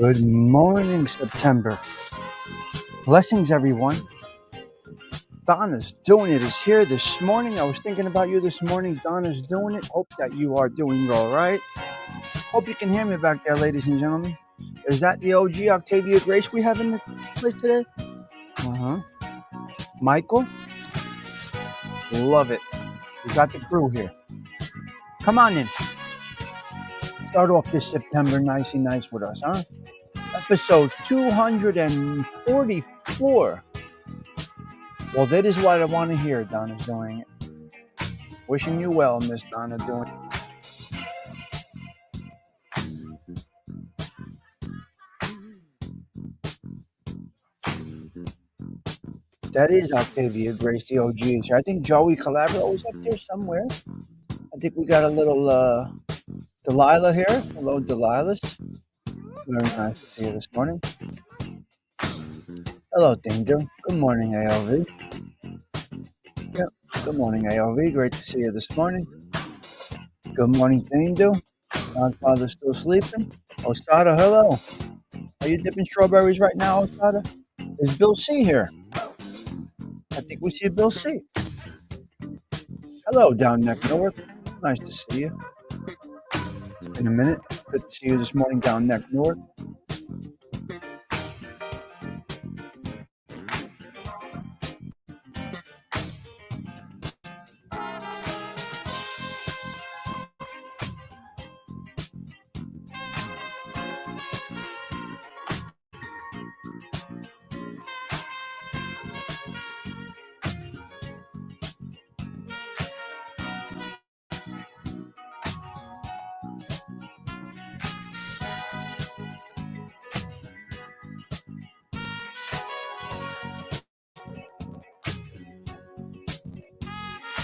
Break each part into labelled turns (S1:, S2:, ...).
S1: Good morning, September. Blessings, everyone. Donna's doing it is here this morning. I was thinking about you this morning. Donna's doing it. Hope that you are doing all right. Hope you can hear me back there, ladies and gentlemen. Is that the OG Octavia Grace we have in the place today? Michael? Love it. We got the crew here. Come on in. Start off this September nicey nice with us, huh? Episode 244. Well, that is what I want to hear. Donna's doing it. Wishing you well, Miss Donna, doing it. That is Octavia Grace, the OG is here. I think Joey Calabro was up there somewhere. I think we got a little Delilah here. Hello, Delilahs. Very nice to see you this morning. Hello, Dingo. Good morning, AOV. Yep. Good morning, AOV. Great to see you this morning. Good morning, Dingo. Godfather's still sleeping. Osada, hello. Are you dipping strawberries right now, Osada? Is Bill C here? I think we see Bill C. Hello, Down Neck Newark. Nice to see you. It's been a minute. Good to see you this morning, Down Neck Newark.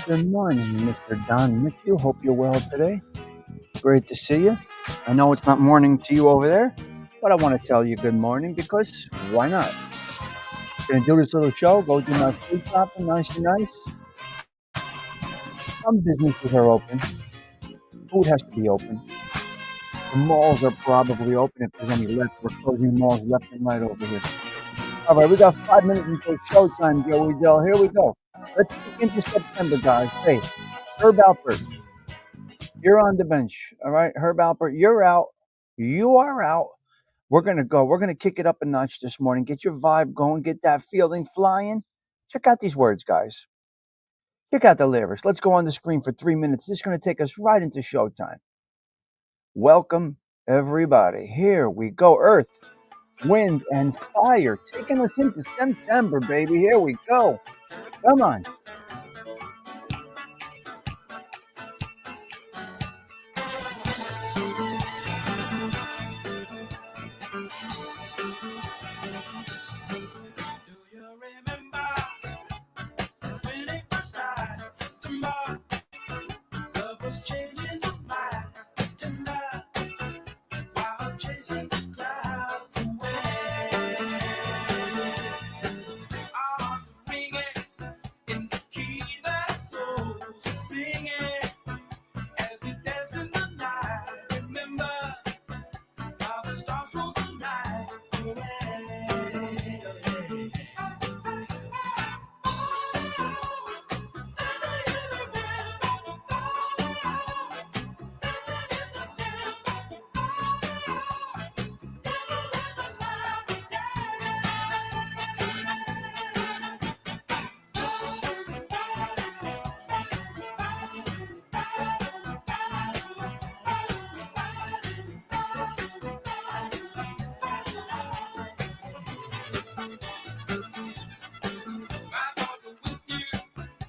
S1: Good morning, Mr. Don Mitchell. Hope you're well today. Great to see you. I know it's not morning to you over there, but I want to tell you good morning because why not? Gonna do this little show, go do my food shopping, nice and nice. Some businesses are open. Food has to be open. The malls are probably open if there's any left. We're closing malls left and right over here. All right, we got 5 minutes until showtime, Joey Dell. Here we go. Let's kick into September, guys. Hey, Herb Alpert, you're on the bench. All right, Herb Alpert, you're out. You are out. We're going to go. We're going to kick it up a notch this morning. Get your vibe going. Get that feeling flying. Check out these words, guys. Check out the lyrics. Let's go on the screen for 3 minutes. This is going to take us right into showtime. Welcome, everybody. Here we go. Earth, wind, and fire. Taking us into September, baby. Here we go. Come on.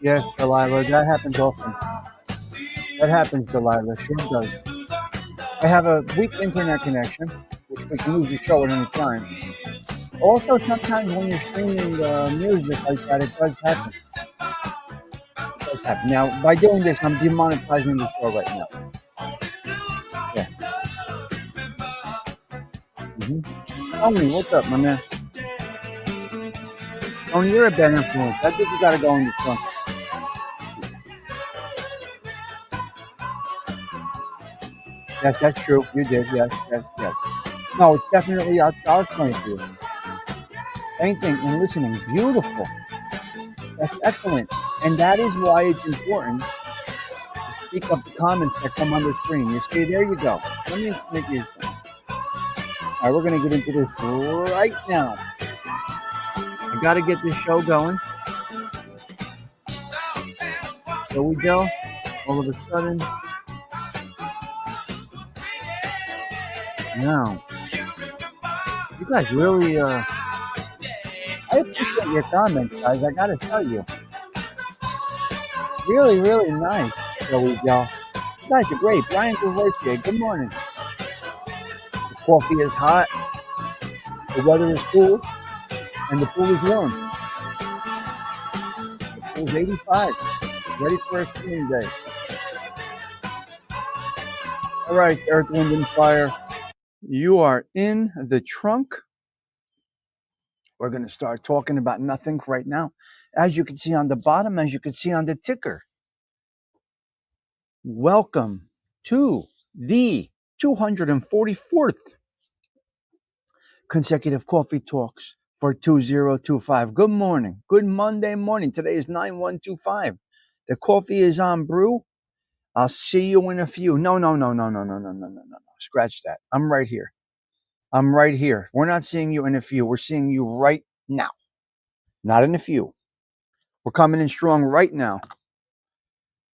S1: Yes, Delilah, that happens often. That happens, Delilah, sure does. I have a weak internet connection, which we can use the show at any time. Also, sometimes when you're streaming music like that, it does happen. It does happen. Now, by doing this, I'm demonetizing the show right now. Yeah. Tony, what's up, my man? Tony, you're a bad influence. I think you gotta go in the front. Yes, that's true. You did. Yes, yes, yes. No, it's definitely I'll explain it to you. Painting and listening, beautiful. That's excellent. And that is why it's important to speak up the comments that come on the screen. You see, there you go. Let me explain to you something. All right, we're going to get into this right now. I got to get this show going. There we go. All of a sudden, now, you guys really, I appreciate your comments, guys. I got to tell you. Really, really nice. There we go. You guys are great. Brian Kawfee, good morning. The coffee is hot. The weather is cool. And the pool is warm. The pool's 85. Ready for a swimming day. All right, Earth, Wind, and Fire. You are in the trunk. We're going to start talking about nothing right now. As you can see on the bottom, as you can see on the ticker. Welcome to the 244th consecutive coffee talks for 2025. Good morning. Good Monday morning. Today is 9125. The coffee is on brew. I'll see you in a few. No. Scratch that. I'm right here. I'm right here. We're not seeing you in a few. We're seeing you right now. Not in a few. We're coming in strong right now.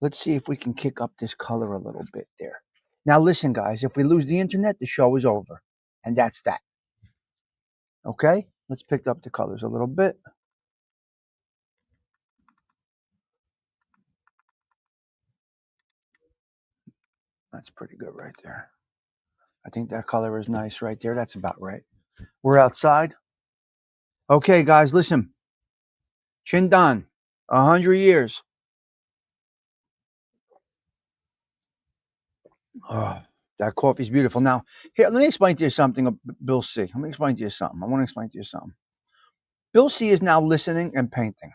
S1: Let's see if we can kick up this color a little bit there. Now listen, guys, if we lose the internet, the show is over. And that's that. Okay? Let's pick up the colors a little bit. That's pretty good right there. I think that color is nice right there. That's about right. We're outside. Okay, guys, listen. Chindan, 100 years. Oh, that coffee's beautiful. Now, here, let me explain to you something, Bill C. Let me explain to you something. I want to explain to you something. Bill C is now listening and painting.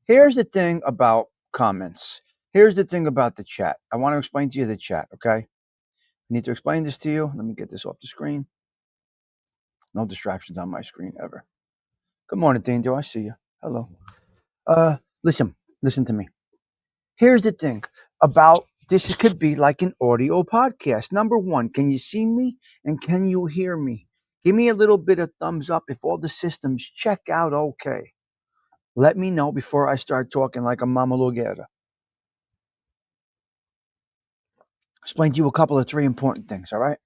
S1: Here's the thing about comments. Here's the thing about the chat. I want to explain to you the chat, okay? I need to explain this to you. Let me get this off the screen. No distractions on my screen ever. Good morning, Dean. Do I see you? Hello. Listen to me. Here's the thing about this. Could be like an audio podcast. Number one, can you see me and can you hear me? Give me a little bit of thumbs up if all the systems check out okay. Let me know before I start talking like a mama luguera. Explain to you a couple of three important things, all right?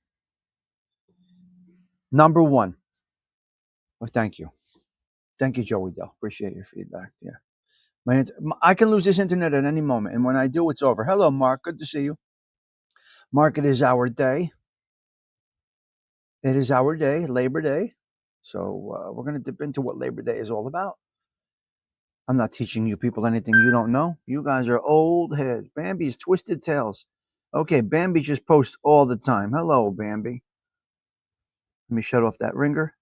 S1: Number one. Well, thank you. Thank you, Joey Dell. Appreciate your feedback. Yeah. I can lose this internet at any moment, and when I do, it's over. Hello, Mark. Good to see you. Mark, it is our day. It is our day, Labor Day. So we're going to dip into what Labor Day is all about. I'm not teaching you people anything you don't know. You guys are old heads. Bambi's twisted tails. Okay, Bambi just posts all the time. Hello, Bambi. Let me shut off that ringer.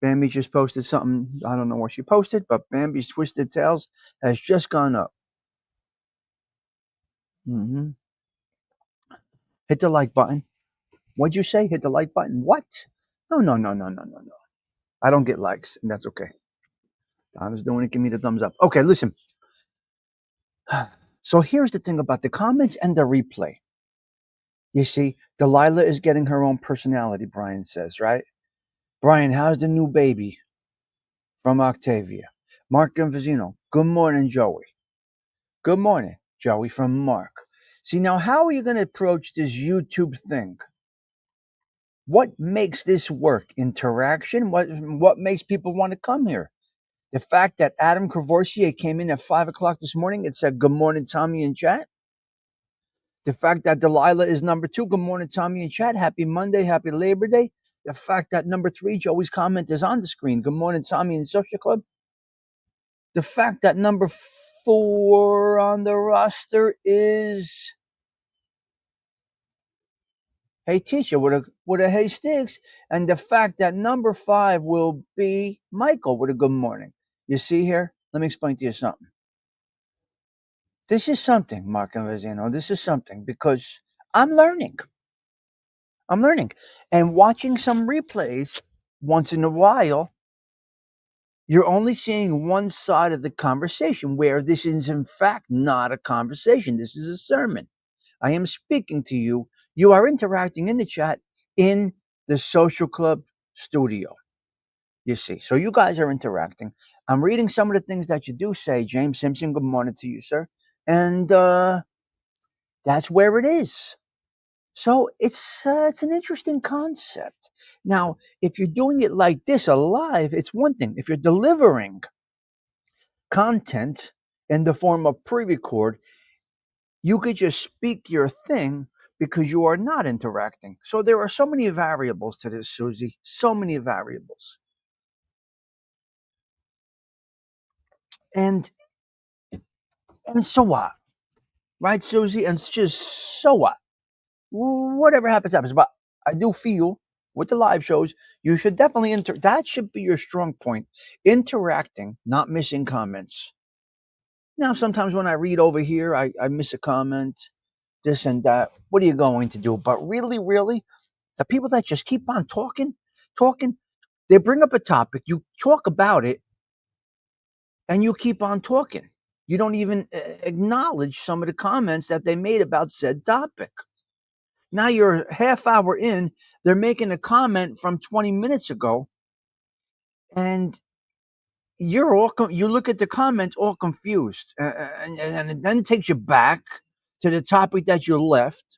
S1: Bambi just posted something. I don't know what she posted, but Bambi's twisted tails has just gone up. Mm-hmm. Hit the like button. What'd you say? Hit the like button. What? No. I don't get likes, and that's okay. Donna's doing it. Give me the thumbs up. Okay, listen. So here's the thing about the comments and the replay. You see, Delilah is getting her own personality, Brian says, right? Brian, how's the new baby? From Octavia. Mark Gambazino. Good morning, Joey. Good morning, Joey, from Mark. See, now, how are you going to approach this YouTube thing? What makes this work? Interaction? What makes people want to come here? The fact that Adam Courvoisier came in at 5 o'clock this morning and said, good morning, Tommy and chat. The fact that Delilah is number 2, good morning, Tommy and chat. Happy Monday, happy Labor Day. The fact that number 3, Joey's comment is on the screen. Good morning, Tommy and Social Club. The fact that number 4 on the roster is Hey Teacher with a Hey Sticks. And the fact that number 5 will be Michael with a good morning. You see here? Let me explain to you something. This is something, Mark and Vezino. This is something because I'm learning. I'm learning. And watching some replays once in a while, you're only seeing one side of the conversation where this is, in fact, not a conversation. This is a sermon. I am speaking to you. You are interacting in the chat in the social club studio. You see, so you guys are interacting. I'm reading some of the things that you do say. James Simpson, good morning to you, sir. And that's where it is. So it's an interesting concept. Now, if you're doing it like this, alive, it's one thing. If you're delivering content in the form of pre-record, you could just speak your thing because you are not interacting. So there are so many variables to this, Susie. So many variables. And so what? Right, Susie? And it's just so what? Whatever happens, happens. But I do feel with the live shows, you should definitely that should be your strong point. Interacting, not missing comments. Now, sometimes when I read over here, I miss a comment, this and that. What are you going to do? But really, really, the people that just keep on talking, they bring up a topic, you talk about it, and you keep on talking. You don't even acknowledge some of the comments that they made about said topic. Now you're a half hour in, they're making a comment from 20 minutes ago, and you're all you look at the comments all confused, and then it takes you back to the topic that you left.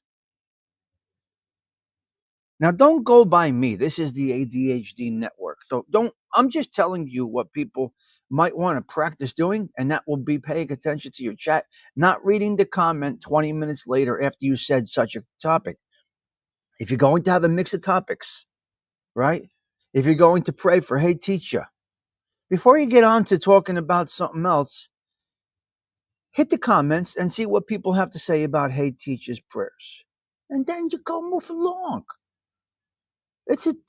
S1: Now, don't go by me. This is the ADHD network. So I'm just telling you what people might want to practice doing, and that will be paying attention to your chat, not reading the comment 20 minutes later after you said such a topic. If you're going to have a mix of topics, right? If you're going to pray for, hey, teacher, before you get on to talking about something else, hit the comments and see what people have to say about, hey, teacher's prayers. And then you go move along.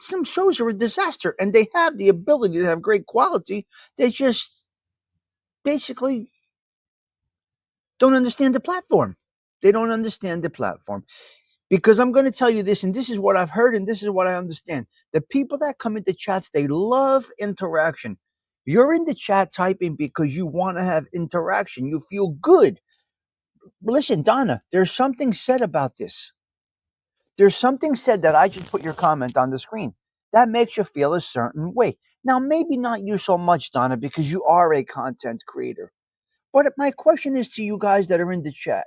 S1: Some shows are a disaster, and they have the ability to have great quality. They just basically don't understand the platform. They don't understand the platform. Because I'm going to tell you this, and this is what I've heard, and this is what I understand. The people that come into chats, they love interaction. You're in the chat typing because you want to have interaction. You feel good. Listen, Donna, there's something said about this. There's something said that I just put your comment on the screen. That makes you feel a certain way. Now, maybe not you so much, Donna, because you are a content creator. But my question is to you guys that are in the chat.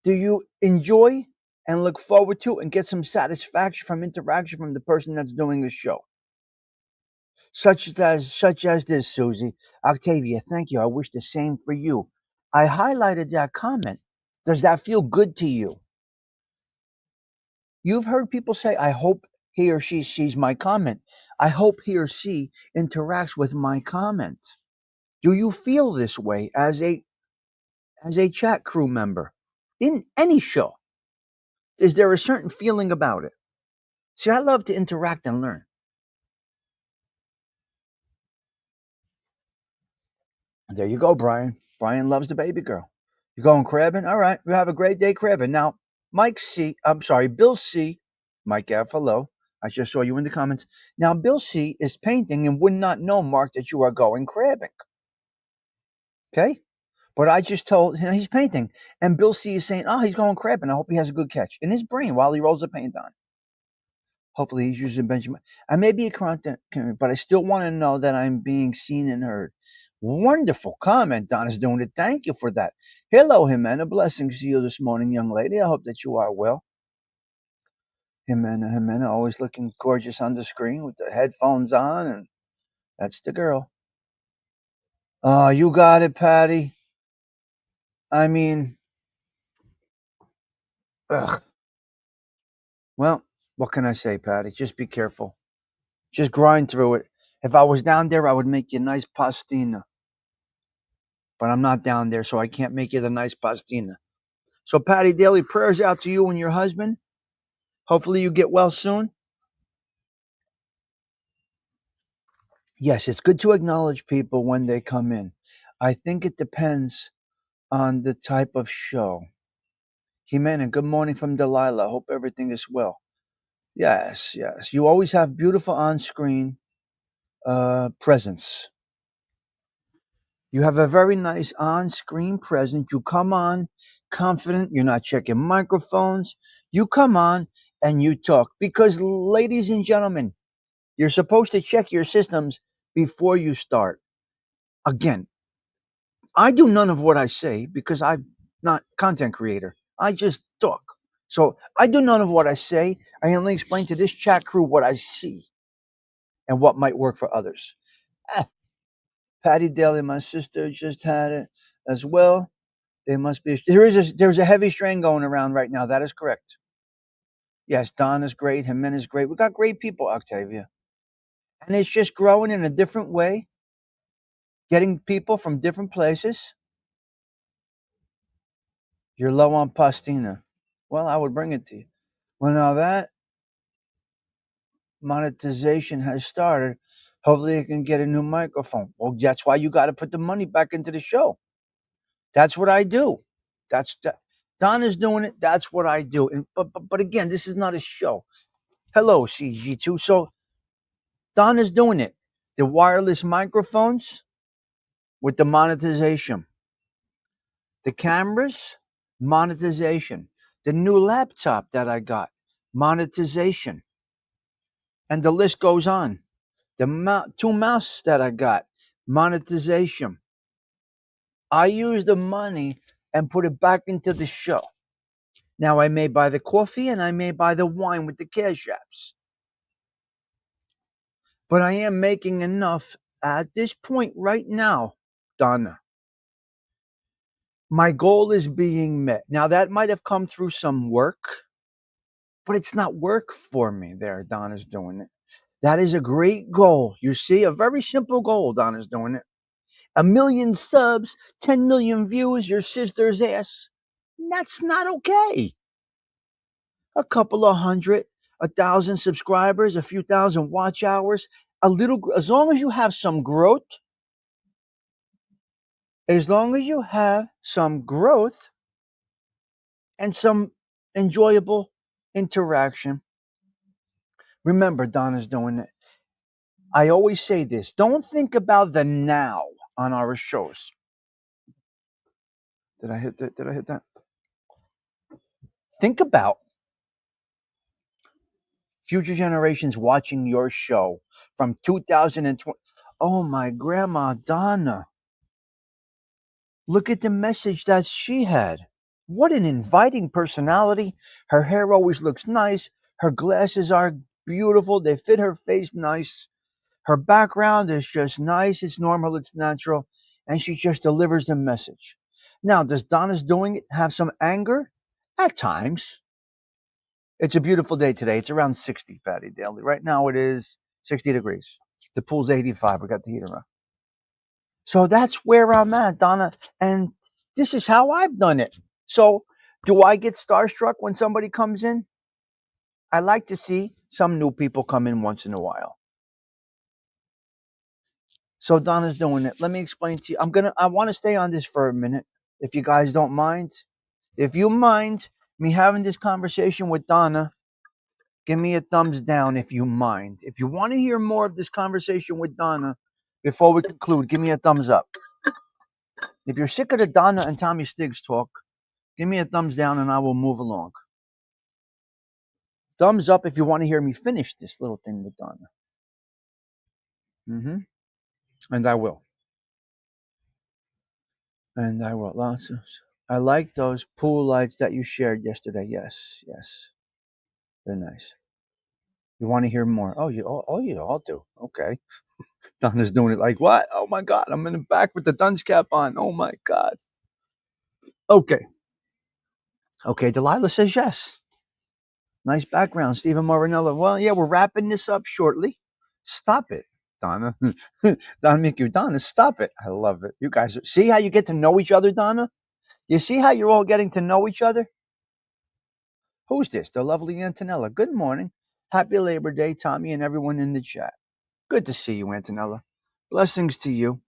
S1: Do you enjoy and look forward to and get some satisfaction from interaction from the person that's doing the show? Such as this, Susie. Octavia, thank you. I wish the same for you. I highlighted that comment. Does that feel good to you? You've heard people say, I hope he or she sees my comment. I hope he or she interacts with my comment. Do you feel this way as a chat crew member in any show? Is there a certain feeling about it? See, I love to interact and learn. There you go, Brian. Brian loves the baby girl. You going crabbing? All right. You have a great day crabbing. Now, Bill C. Mike F, hello. I just saw you in the comments. Now, Bill C is painting and would not know, Mark, that you are going crabbing. Okay? But I just told him he's painting. And Bill C is saying, oh, he's going crabbing. I hope he has a good catch in his brain while he rolls the paint on. Hopefully he's using Benjamin. I may be a content, but I still want to know that I'm being seen and heard. Wonderful comment. Donna's doing it. Thank you for that. Hello, Jimena. Blessings to you this morning, young lady. I hope that you are well. Jimena, always looking gorgeous on the screen with the headphones on, and that's the girl. Oh, you got it, Patty. I mean, ugh. Well, what can I say, Patty? Just be careful. Just grind through it. If I was down there, I would make you a nice pastina. But I'm not down there, so I can't make you the nice pastina. So, Patty, daily prayers out to you and your husband. Hopefully you get well soon. Yes, it's good to acknowledge people when they come in. I think it depends on the type of show. Jimena, good morning from Delilah. Hope everything is well. Yes, yes. You always have beautiful on screen presence. You have a very nice on screen presence. You come on confident. You're not checking microphones. You come on and you talk. Because, ladies and gentlemen, you're supposed to check your systems before you start. Again, I do none of what I say because I'm not content creator. I just talk. So I do none of what I say. I only explain to this chat crew what I see and what might work for others. Ah, Patty Daly, my sister, just had it as well. There must be there's a heavy strain going around right now. That is correct. Yes, Don is great. Jimenez is great. We got great people, Octavia, and it's just growing in a different way, getting people from different places. You're low on pastina. Well, I would bring it to you. Well, now that monetization has started, hopefully I can get a new microphone. Well, that's why you got to put the money back into the show. That's what I do. Don is doing it. That's what I do. And but again, this is not a show. Hello, CG2. So Don is doing it. The wireless microphones with the monetization. The cameras, monetization. The new laptop that I got, monetization. And the list goes on. The two mouse that I got, monetization. I use the money and put it back into the show. Now I may buy the coffee and I may buy the wine with the cash apps. But I am making enough at this point right now, Donna. My goal is being met. Now that might have come through some work, but it's not work for me there. Donna's doing it. That is a great goal. You see, a very simple goal. Donna's doing it. 1 million subs, 10 million views, your sister's ass. That's not okay. A couple of hundred, 1,000 subscribers, a few thousand watch hours, a little, as long as you have some growth, as long as you have some growth and some enjoyable interaction. Remember, Donna's doing it. I always say this, don't think about the now on our shows. Did I hit that? Did I hit that? Think about future generations watching your show from 2020. Oh, my grandma, Donna. Look at the message that she had. What an inviting personality. Her hair always looks nice. Her glasses are beautiful. They fit her face nice. Her background is just nice. It's normal. It's natural. And she just delivers the message. Now, does Donna's doing it have some anger? At times. It's a beautiful day today. It's around 60, Patty Daly. Right now it is 60 degrees. The pool's 85. We got the heater on. So that's where I'm at, Donna. And this is how I've done it. So do I get starstruck when somebody comes in? I like to see some new people come in once in a while. So Donna's doing it. Let me explain to you. I want to stay on this for a minute, if you guys don't mind. If you mind me having this conversation with Donna, give me a thumbs down if you mind. If you want to hear more of this conversation with Donna before we conclude, give me a thumbs up. If you're sick of the Donna and Tommy Stiggs talk, give me a thumbs down and I will move along. Thumbs up if you want to hear me finish this little thing with Donna. And I will. And I will. Lots of. I like those pool lights that you shared yesterday. Yes, yes. They're nice. You want to hear more? Oh, you all do. Okay. Donna's doing it like what? Oh my God! I'm in the back with the dunce cap on. Oh my God. Okay. Okay. Delilah says yes. Nice background, Stephen Marinello. Well, yeah, we're wrapping this up shortly. Stop it, Donna. Donna Mickey, Donna, stop it. I love it. You guys see how you get to know each other, Donna? You see how you're all getting to know each other? Who's this? The lovely Antonella. Good morning. Happy Labor Day, Tommy, and everyone in the chat. Good to see you, Antonella. Blessings to you.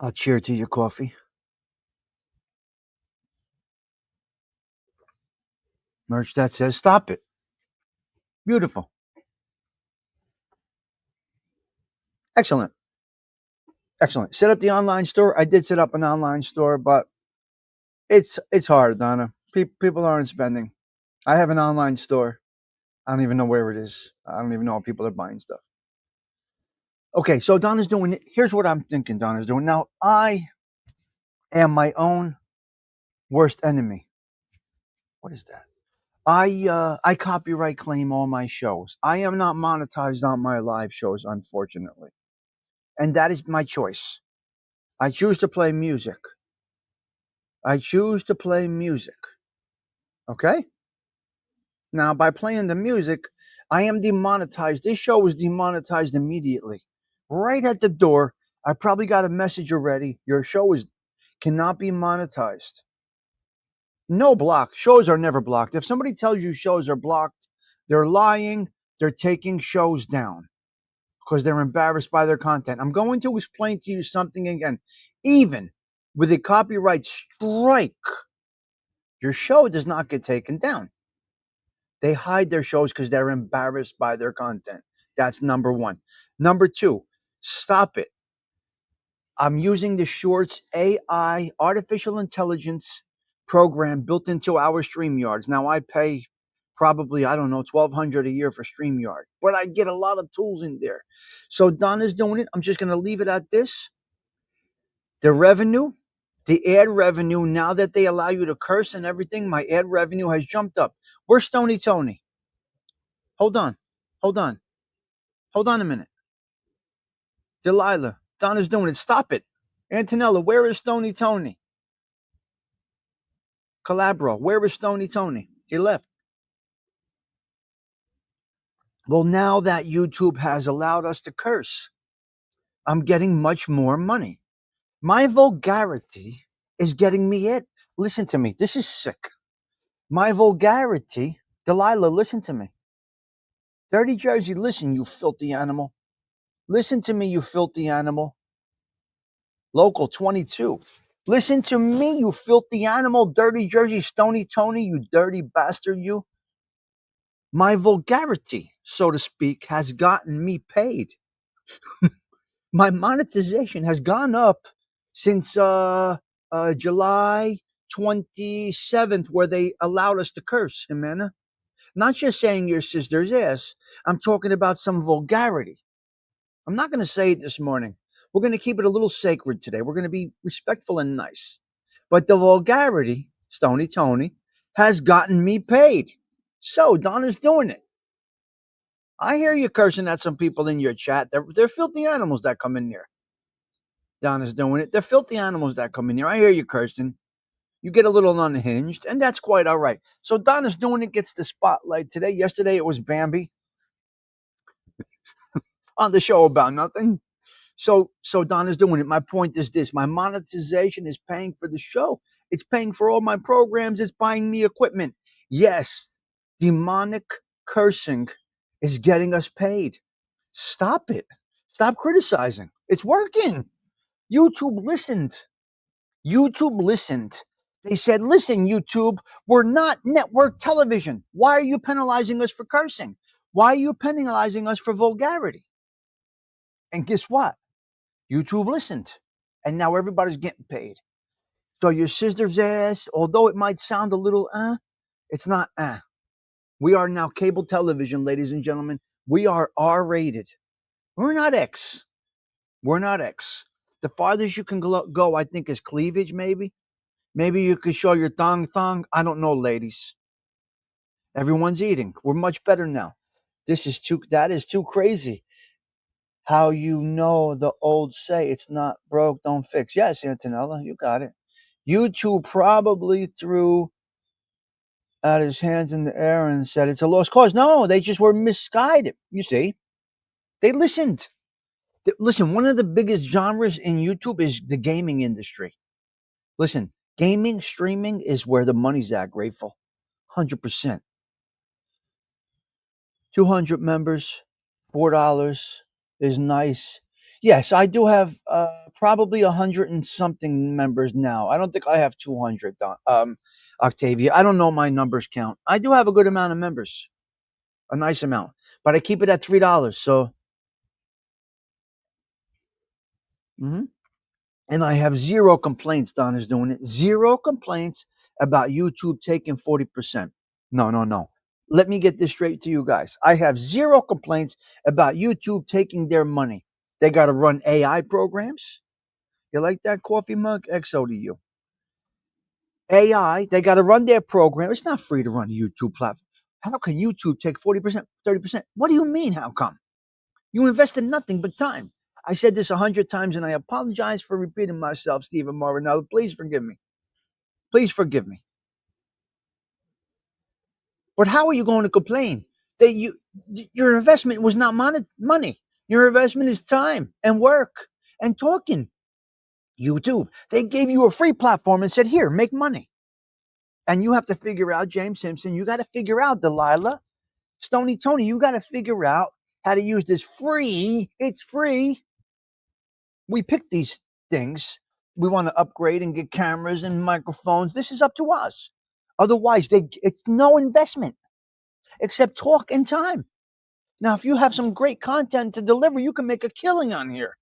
S1: I'll cheer to your coffee. Merch that says stop it. Beautiful. Excellent. Excellent. Set up the online store. I did set up an online store, but it's hard, Donna. People aren't spending. I have an online store. I don't even know where it is. I don't even know if people are buying stuff. Okay, so Donna's doing it. Here's what I'm thinking Donna's doing. Now, I am my own worst enemy. What is that? I copyright claim all my shows. I am not monetized on my live shows, unfortunately. And that is my choice. I choose to play music. I choose to play music. Okay? Now, by playing the music, I am demonetized. This show was demonetized immediately. Right at the door, I probably got a message already. Your show cannot be monetized. No block. Shows are never blocked. If somebody tells you shows are blocked, they're lying. They're taking shows down because they're embarrassed by their content. I'm going to explain to you something again. Even with a copyright strike, your show does not get taken down. They hide their shows because they're embarrassed by their content. That's number one. Number two, stop it. I'm using the Shorts AI, artificial intelligence program built into our StreamYards. Now I pay probably, I don't know, $1,200 a year for StreamYard, but I get a lot of tools in there. So Donna's doing it. I'm just going to leave it at this. The revenue, the ad revenue, now that they allow you to curse and everything, my ad revenue has jumped up. Where's Stony Tony? Hold on. Hold on. Hold on a minute. Delilah, Donna's doing it. Stop it. Antonella, where is Stony Tony? Calabro, where is Stony Tony? He left. Well, now that YouTube has allowed us to curse, I'm getting much more money. My vulgarity is getting me it. Listen to me. This is sick. My vulgarity, Delilah, listen to me. Dirty Jersey, listen, you filthy animal. Listen to me, you filthy animal. Local 22. Listen to me, you filthy animal. Dirty Jersey, Stony Tony, you dirty bastard, you. My vulgarity, so to speak, has gotten me paid. My monetization has gone up since July 27th, where they allowed us to curse, Jimena. Not just saying your sister's ass. I'm talking about some vulgarity. I'm not going to say it this morning. We're going to keep it a little sacred today. We're going to be respectful and nice. But the vulgarity, Stony Tony, has gotten me paid. So Donna's doing it. I hear you cursing at some people in your chat. They're filthy animals that come in here. Donna's doing it. They're filthy animals that come in here. I hear you cursing. You get a little unhinged, and that's quite all right. So Donna's doing it, gets the spotlight today. Yesterday it was Bambi on the show about nothing. So Donna's doing it. My point is this: my monetization is paying for the show. It's paying for all my programs. It's buying me equipment. Yes, demonic cursing is getting us paid. Stop it. Stop criticizing. It's working. YouTube listened. YouTube listened. They said, listen, YouTube, we're not network television. Why are you penalizing us for cursing? Why are you penalizing us for vulgarity? And guess what? YouTube listened. And now everybody's getting paid. So your sister's ass, although it might sound a little it's not We are now cable television, ladies and gentlemen. We are R-rated. We're not X. We're not X. The farthest you can go, I think, is cleavage, maybe. Maybe you could show your thong. I don't know, ladies. Everyone's eating. We're much better now. That is too crazy. How you know the old say, it's not broke, don't fix. Yes, Antonella, you got it. YouTube probably threw out his hands in the air and said it's a lost cause. No, they just were misguided. You see, they listened. Listen, one of the biggest genres in YouTube is the gaming industry. Listen, gaming, streaming is where the money's at, Grateful. 100%. 200 members, $4 is nice. Yes, I do have probably 100 and something members now. I don't think I have 200. Octavia, I don't know my numbers count. I do have a good amount of members, a nice amount, but I keep it at $3. So, mhm. And I have zero complaints. Don is doing it. Zero complaints about YouTube taking 40%. No, no, no. Let me get this straight to you guys. I have zero complaints about YouTube taking their money. They got to run AI programs. You like that coffee mug? XO to you. AI, they got to run their program. It's not free to run a YouTube platform. How can YouTube take 40%, 30%? What do you mean, how come? You invested nothing but time. I said this 100 times, and I apologize for repeating myself, Stephen Marinello. Please forgive me. Please forgive me. But how are you going to complain that your investment was not money? Your investment is time and work and talking. YouTube, they gave you a free platform and said, here, make money. And you have to figure out, James Simpson, you got to figure out, Delilah, Stony Tony, you got to figure out how to use this free. It's free. We picked these things. We want to upgrade and get cameras and microphones. This is up to us. Otherwise, it's no investment except talk and time. Now, if you have some great content to deliver, you can make a killing on here.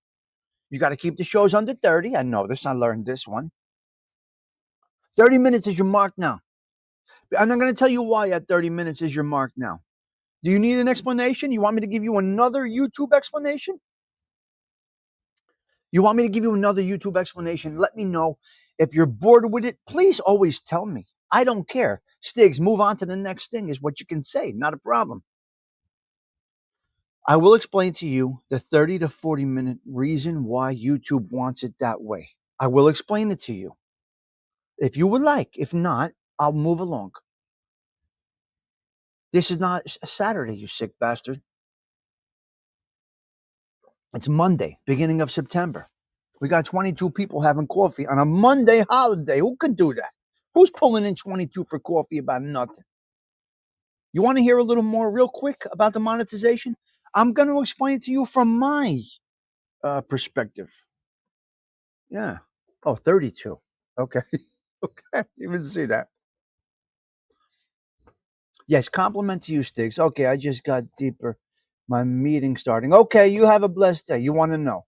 S1: You got to keep the shows under 30. I know this. I learned this one. 30 minutes is your mark now. I'm not going to tell you why at 30 minutes is your mark now. Do you need an explanation? You want me to give you another YouTube explanation? You want me to give you another YouTube explanation? Let me know. If you're bored with it, please always tell me. I don't care. Stiggs, move on to the next thing is what you can say. Not a problem. I will explain to you the 30 to 40 minute reason why YouTube wants it that way. I will explain it to you. If you would like. If not, I'll move along. This is not a Saturday, you sick bastard. It's Monday, beginning of September. We got 22 people having coffee on a Monday holiday. Who could do that? Who's pulling in 22 for coffee about nothing? You want to hear a little more real quick about the monetization? I'm going to explain it to you from my perspective. Yeah. Oh, 32. Okay. Okay. You didn't see that. Yes, compliment to you, Stiggs. Okay, I just got deeper. My meeting starting. Okay, you have a blessed day. You want to know.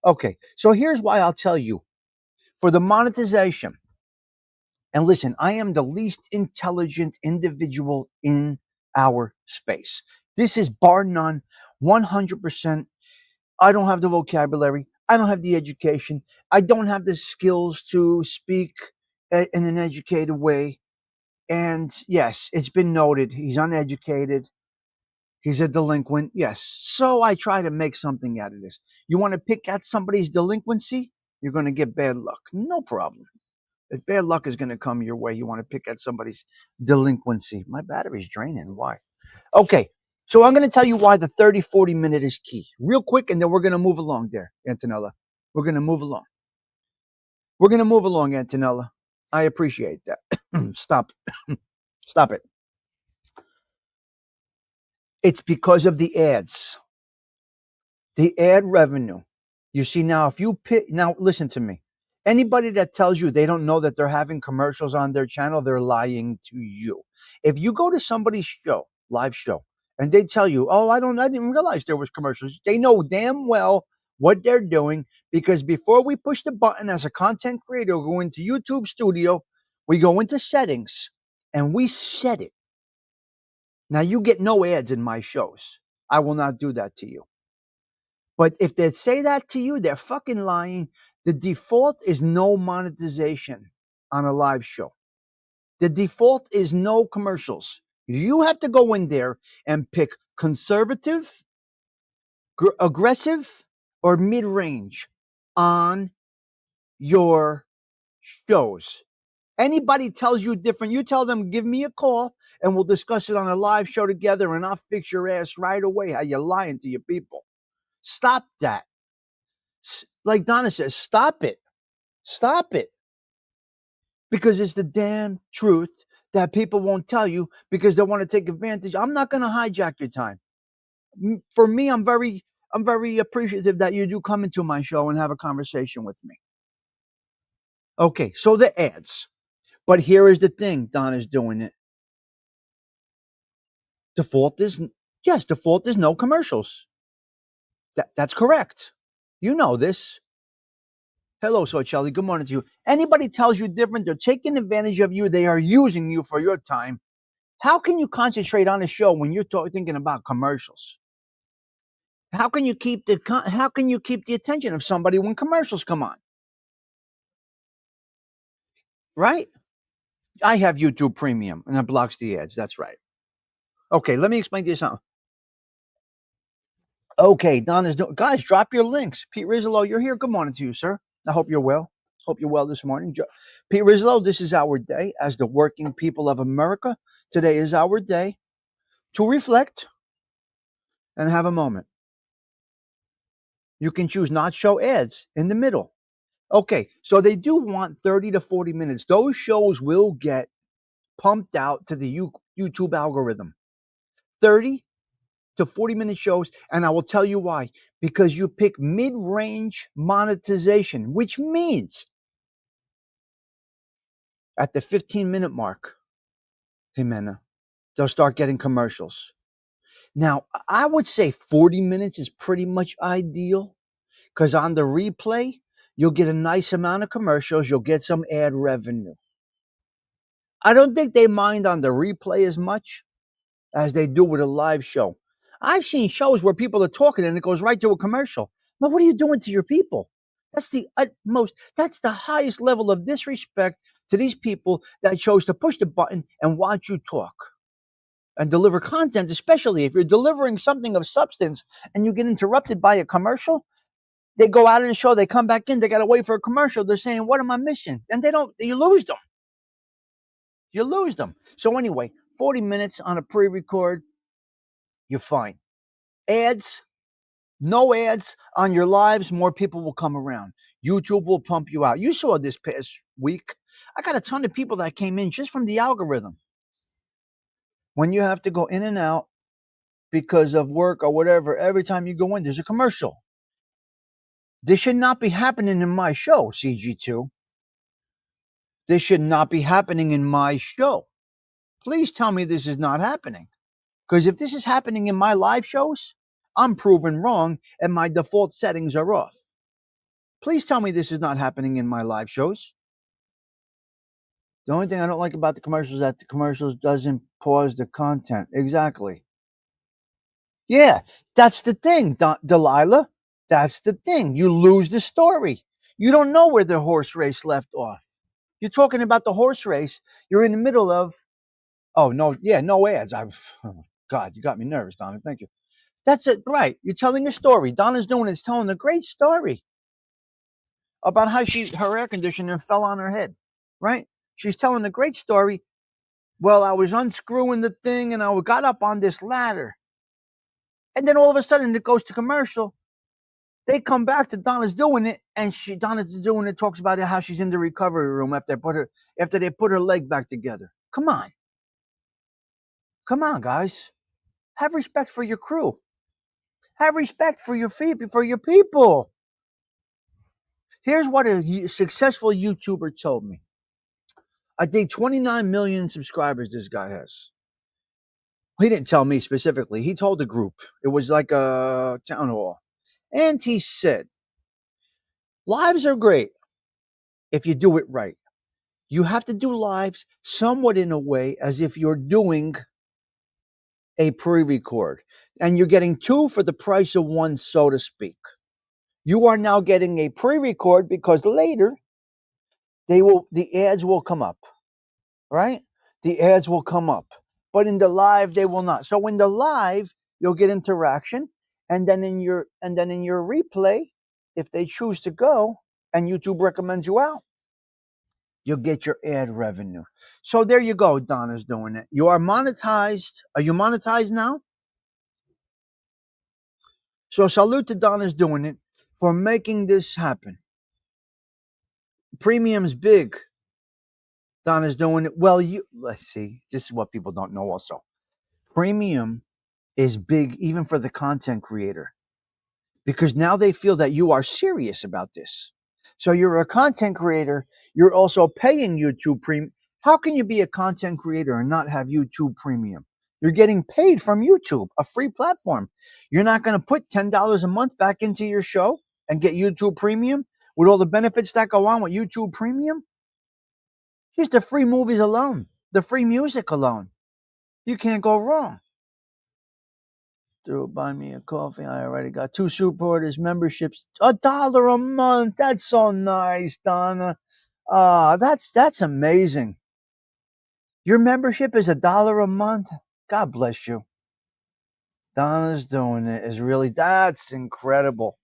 S1: Okay, so here's why I'll tell you. For the monetization, and listen, I am the least intelligent individual in our space. This is bar none, 100%. I don't have the vocabulary. I don't have the education. I don't have the skills to speak in an educated way. And yes, it's been noted. He's uneducated. He's a delinquent. Yes. So I try to make something out of this. You want to pick at somebody's delinquency? You're going to get bad luck. No problem. If bad luck is going to come your way, you want to pick at somebody's delinquency. My battery's draining. Why? Okay. So I'm going to tell you why the 30, 40 minute is key. Real quick, and then we're going to move along there, Antonella. We're going to move along. We're going to move along, Antonella. I appreciate that. Stop. Stop it. It's because of the ads. The ad revenue. You see, now, if you pick, now listen to me. Anybody that tells you they don't know that they're having commercials on their channel, they're lying to you. If you go to somebody's show, live show, and they tell you, oh, I didn't realize there was commercials. They know damn well what they're doing, because before we push the button as a content creator, we go into YouTube Studio, we go into settings, and we set it. Now, you get no ads in my shows. I will not do that to you. But if they say that to you, they're fucking lying. The default is no monetization on a live show. The default is no commercials. You have to go in there and pick conservative, aggressive, or mid-range on your shows. Anybody tells you different, you tell them, give me a call and we'll discuss it on a live show together, and I'll fix your ass right away. How you're lying to your people. Stop that. Like Donna says, stop it. Stop it. Because it's the damn truth that people won't tell you because they want to take advantage. I'm not going to hijack your time. For me, I'm very I'm very appreciative that you do come into my show and have a conversation with me. Okay, so the ads. But here is the thing, Donna's doing it. Default is yes, default is no commercials. That's correct. You know this. Hello, Socelli. Good morning to you. Anybody tells you different, they're taking advantage of you. They are using you for your time. How can you concentrate on a show when you're thinking about commercials? How can you keep the attention of somebody when commercials come on? Right? I have YouTube Premium and it blocks the ads. That's right. Okay, let me explain to you something. Okay, Donna's doing. Guys, drop your links. Pete Rizzo, you're here. Good morning to you, sir. I hope you're well. Hope you're well this morning. Pete Rizzo, this is our day as the working people of America. Today is our day to reflect and have a moment. You can choose not show ads in the middle. Okay, so they do want 30 to 40 minutes. Those shows will get pumped out to the YouTube algorithm. 30 to 40-minute shows, and I will tell you why. Because you pick mid-range monetization, which means at the 15-minute mark, Jimena, they'll start getting commercials. Now, I would say 40 minutes is pretty much ideal because on the replay, you'll get a nice amount of commercials. You'll get some ad revenue. I don't think they mind on the replay as much as they do with a live show. I've seen shows where people are talking and it goes right to a commercial. But what are you doing to your people? That's the highest level of disrespect to these people that chose to push the button and watch you talk and deliver content, especially if you're delivering something of substance and you get interrupted by a commercial. They go out of the show, they come back in, they got to wait for a commercial. They're saying, what am I missing? And you lose them. You lose them. So anyway, 40 minutes on a pre-record, you're fine. Ads, no ads on your lives, more people will come around. YouTube will pump you out. You saw this past week. I got a ton of people that came in just from the algorithm. When you have to go in and out because of work or whatever, every time you go in, there's a commercial. This should not be happening in my show, CG2. This should not be happening in my show. Please tell me this is not happening. Because if this is happening in my live shows, I'm proven wrong and my default settings are off. Please tell me this is not happening in my live shows. The only thing I don't like about the commercials is that the commercials doesn't pause the content. Exactly. Yeah, that's the thing, Delilah. That's the thing. You lose the story. You don't know where the horse race left off. You're talking about the horse race. You're in the middle of, oh, no, yeah, no ads. Oh, God, you got me nervous, Donna. Thank you. That's it, right. You're telling a story. Donna's doing is telling a great story about how her air conditioner fell on her head, right? She's telling a great story. Well, I was unscrewing the thing and I got up on this ladder. And then all of a sudden it goes to commercial. They come back to Donna's doing it, and Donna's doing it, talks about how she's in the recovery room after they put her leg back together. Come on. Come on, guys. Have respect for your crew. Have respect for your people. Here's what a successful YouTuber told me. I think 29 million subscribers this guy has. He didn't tell me specifically. He told the group. It was like a town hall. And he said, lives are great if you do it right. You have to do lives somewhat in a way as if you're doing a pre-record. And you're getting two for the price of one, so to speak. You are now getting a pre-record because later the ads will come up, right? The ads will come up, but in the live they will not. So in the live you'll get interaction, and then in your replay, if they choose to go and YouTube recommends you out, you'll get your ad revenue. So there you go. Donna's doing it. You are monetized. Are you monetized now? So salute to Donna's doing it for making this happen. Premium's big. Donna's doing it. Well, let's see. This is what people don't know also. Premium is big even for the content creator. because now they feel that you are serious about this. So you're a content creator, you're also paying YouTube Premium. How can you be a content creator and not have YouTube Premium? You're getting paid from YouTube, a free platform. You're not going to put $10 a month back into your show and get YouTube Premium with all the benefits that go on with YouTube Premium? Just the free movies alone, the free music alone. You can't go wrong. To buy me a coffee. I already got 2 supporters memberships, $1 a month. That's so nice, Donna. That's amazing. Your membership is $1 a month. God bless you. Donna's doing it. Is really that's incredible.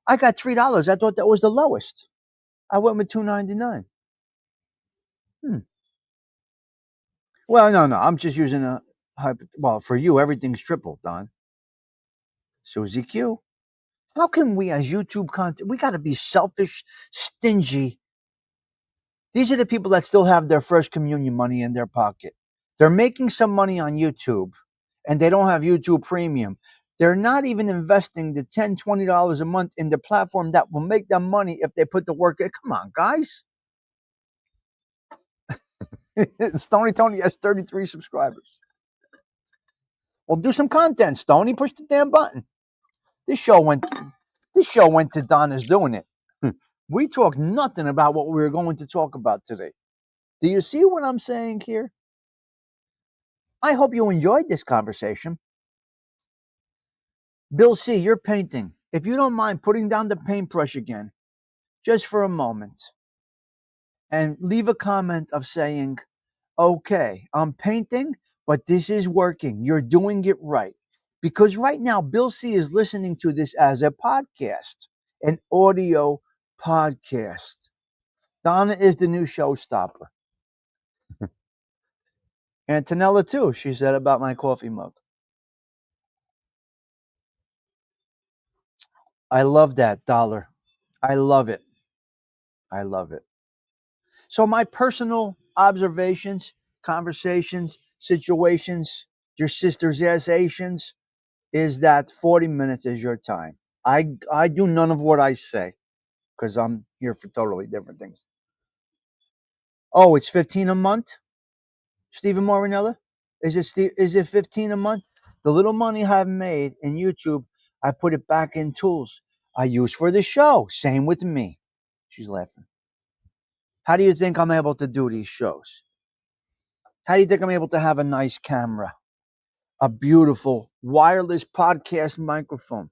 S1: I got $3. I thought that was the lowest. I went with $2.99. Well, no. I'm just using a well, for you, everything's triple, Don. Susie Q. How can we, as YouTube content, we got to be selfish, stingy. These are the people that still have their first communion money in their pocket. They're making some money on YouTube, and they don't have YouTube Premium. They're not even investing the $10, $20 a month in the platform that will make them money if they put the work in. Come on, guys. Stony Tony has 33 subscribers. Well, do some content, Stony. Push the damn button. This show went to Donna's doing it. We talked nothing about what we were going to talk about today. Do you see what I'm saying here? I hope you enjoyed this conversation. Bill C., you're painting. If you don't mind putting down the paintbrush again, just for a moment, and leave a comment of saying, okay, I'm painting, but this is working. You're doing it right. Because right now, Bill C. is listening to this as a podcast, an audio podcast. Donna is the new showstopper. Antonella, too, she said about my coffee mug. I love that, Dollar. I love it. I love it. So, my personal observations, conversations, situations, your sister's assations, is that 40 minutes is your time. I do none of what I say because I'm here for totally different things. Oh, it's 15 a month, Stephen Morinella? Is it 15 a month? The little money I've made in YouTube, I put it back in tools I use for the show. Same with me. She's laughing. How do you think I'm able to do these shows? How do you think I'm able to have a nice camera? A beautiful wireless podcast microphone.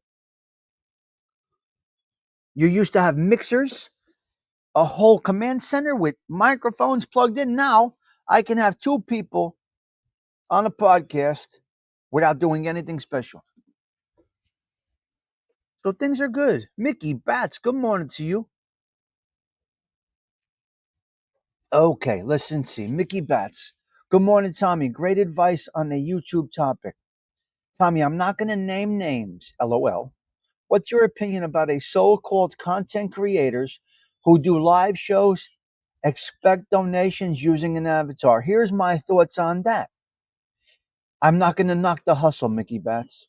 S1: You used to have mixers, a whole command center with microphones plugged in. Now I can have 2 people on a podcast without doing anything special. So things are good. Mickey Bats, good morning to you. Okay, let's see. Mickey Bats. Good morning, Tommy. Great advice on a YouTube topic. Tommy, I'm not going to name names, LOL. What's your opinion about a so-called content creators who do live shows, expect donations using an avatar? Here's my thoughts on that. I'm not going to knock the hustle, Mickey Bats.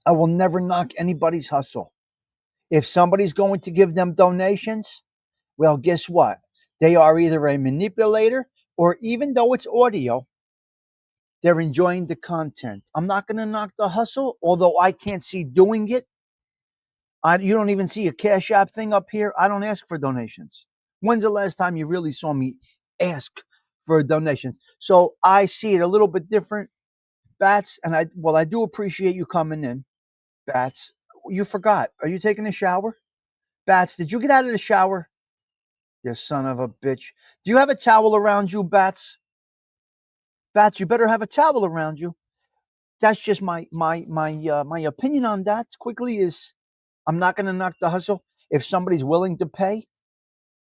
S1: I will never knock anybody's hustle. If somebody's going to give them donations, well, guess what? They are either a manipulator or, even though it's audio, they're enjoying the content. I'm not going to knock the hustle, although I can't see doing it. You don't even see a Cash App thing up here. I don't ask for donations. When's the last time you really saw me ask for donations? So I see it a little bit different. Bats, and I do appreciate you coming in. Bats, you forgot. Are you taking a shower? Bats, did you get out of the shower? You son of a bitch. Do you have a towel around you, Bats? Bats, you better have a towel around you. That's just my opinion on that. Quickly is, I'm not going to knock the hustle. If somebody's willing to pay,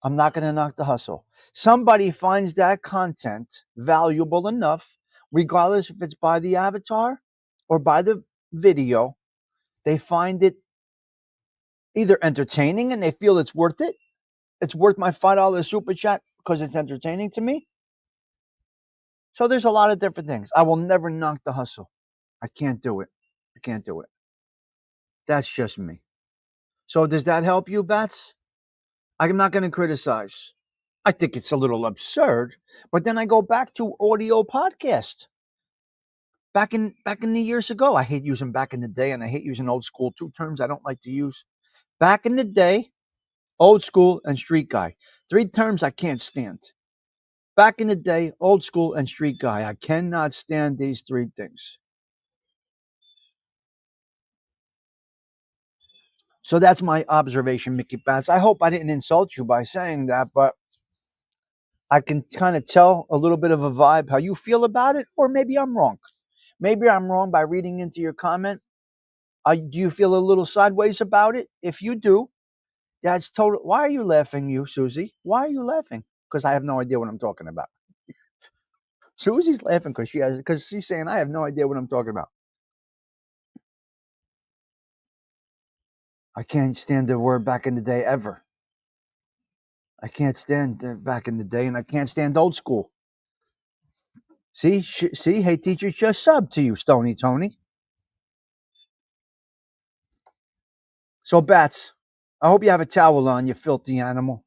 S1: I'm not going to knock the hustle. Somebody finds that content valuable enough, regardless if it's by the avatar or by the video, they find it either entertaining and they feel it's worth it. It's worth my $5 super chat because it's entertaining to me. So there's a lot of different things. I will never knock the hustle. I can't do it. I can't do it. That's just me. So does that help you, Bats? I'm not going to criticize. I think it's a little absurd, but then I go back to audio podcast. Back in the years ago, I hate using back in the day, and I hate using old school. Two terms I don't like to use. Back in the day, old school, and street guy. Three terms I can't stand. Back in the day, old school, and street guy. I cannot stand these three things. So that's my observation, Mickey Bats. I hope I didn't insult you by saying that, but I can kind of tell a little bit of a vibe how you feel about it, or maybe I'm wrong. Maybe I'm wrong by reading into your comment. Do you feel a little sideways about it? If you do, that's total. Why are you laughing, you Susie? Why are you laughing? Because I have no idea what I'm talking about. Susie's laughing because she's saying I have no idea what I'm talking about. I can't stand the word back in the day ever. I can't stand back in the day, and I can't stand old school. See, hey teacher, just sub to you, Stony Tony. So Bats, I hope you have a towel on, you filthy animal.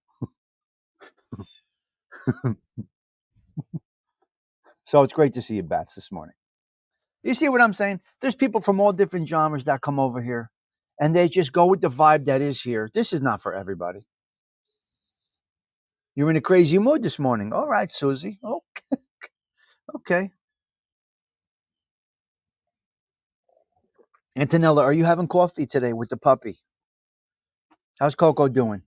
S1: So it's great to see you, Bats, this morning. You see what I'm saying? There's people from all different genres that come over here, and they just go with the vibe that is here. This is not for everybody. You're in a crazy mood this morning. All right, Susie. Okay. Okay. Antonella, are you having coffee today with the puppy? How's Coco doing?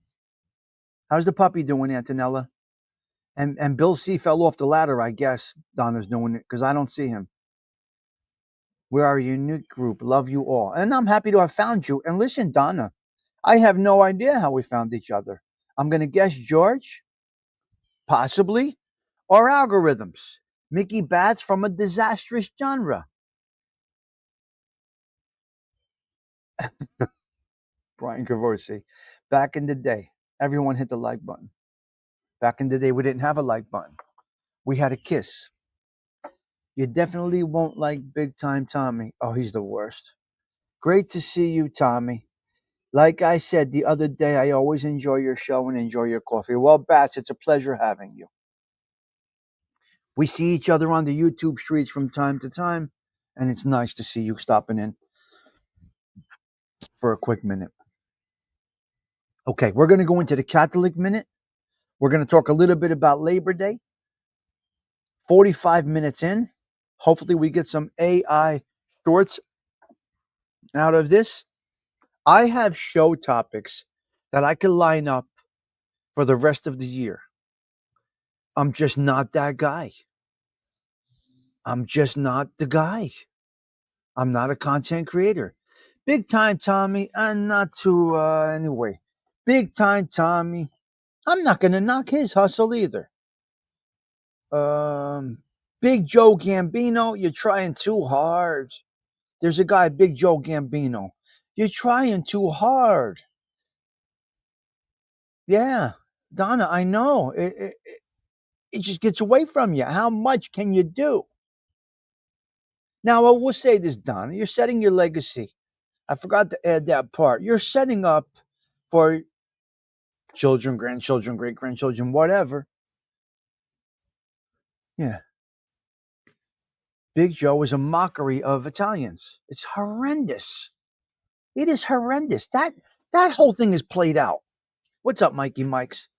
S1: How's the puppy doing, Antonella? And Bill C fell off the ladder, I guess. Donna's doing it because I don't see him. We are a unique group. Love you all. And I'm happy to have found you. And listen, Donna, I have no idea how we found each other. I'm going to guess George, possibly, or algorithms. Mickey Bats from a disastrous genre. Brian Cavorsi. Back in the day, everyone hit the like button. Back in the day, we didn't have a like button. We had a kiss. You definitely won't like Big Time Tommy. Oh, he's the worst. Great to see you, Tommy. Like I said the other day, I always enjoy your show and enjoy your coffee. Well, Bats, it's a pleasure having you. We see each other on the YouTube streets from time to time, and it's nice to see you stopping in for a quick minute. Okay, we're going to go into the Catholic Minute. We're going to talk a little bit about Labor Day. 45 minutes in. Hopefully, we get some AI shorts out of this. I have show topics that I could line up for the rest of the year. I'm just not that guy. I'm just not the guy. I'm not a content creator. Big Time Tommy, I'm not too, anyway. Big Time Tommy, I'm not going to knock his hustle either. Big Joe Gambino, you're trying too hard. There's a guy, Big Joe Gambino. You're trying too hard. Yeah, Donna, I know. It just gets away from you. How much can you do? Now, I will say this, Donna. You're setting your legacy. I forgot to add that part. You're setting up for children, grandchildren, great grandchildren, whatever. Yeah. Big Joe is a mockery of Italians. It's horrendous. It is horrendous. That whole thing is played out. What's up, Mikey Mikes?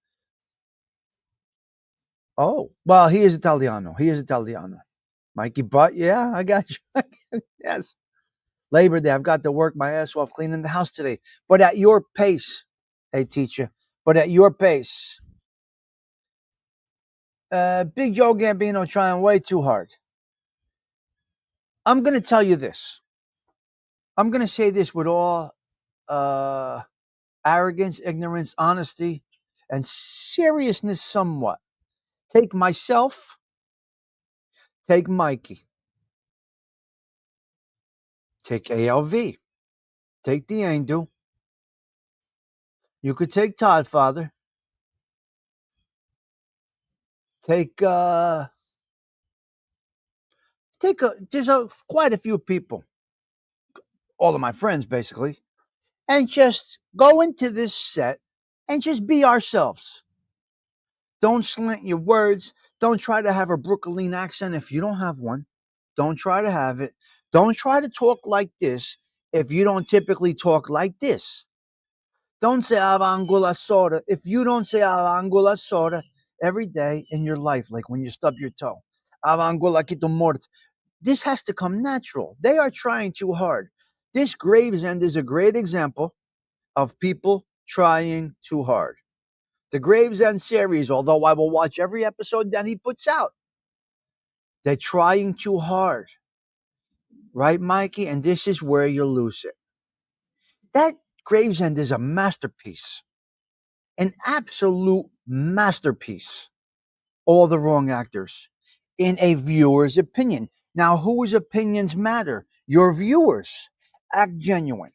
S1: Oh, well, he is Italiano. He is Italiano. Mikey Butt, yeah, I got you. Yes. Labor Day, I've got to work my ass off cleaning the house today. But at your pace, hey, teacher, but at your pace. Big Joe Gambino trying way too hard. I'm going to tell you this. I'm going to say this with all arrogance, ignorance, honesty, and seriousness somewhat. Take myself, take Mikey, take ALV, take the Angel. You could take Todd, Father. Take there's quite a few people, all of my friends basically, and just Go into this set and just be ourselves. Don't slant your words. Don't try to have a Brooklyn accent if you don't have one. Don't try to have it. Don't try to talk like this if you don't typically talk like this. Don't say avangula soda if you don't say avangula soda every day in your life, like when you stub your toe. Avangula quito mort. This has to come natural. They are trying too hard. This Gravesend is a great example of people trying too hard. The Gravesend series, although I will watch every episode that he puts out, they're trying too hard. Right, Mikey? And this is where you lose it. That Gravesend is a masterpiece, an absolute masterpiece. All the wrong actors, in a viewer's opinion. Now, whose opinions matter? Your viewers. Act genuine.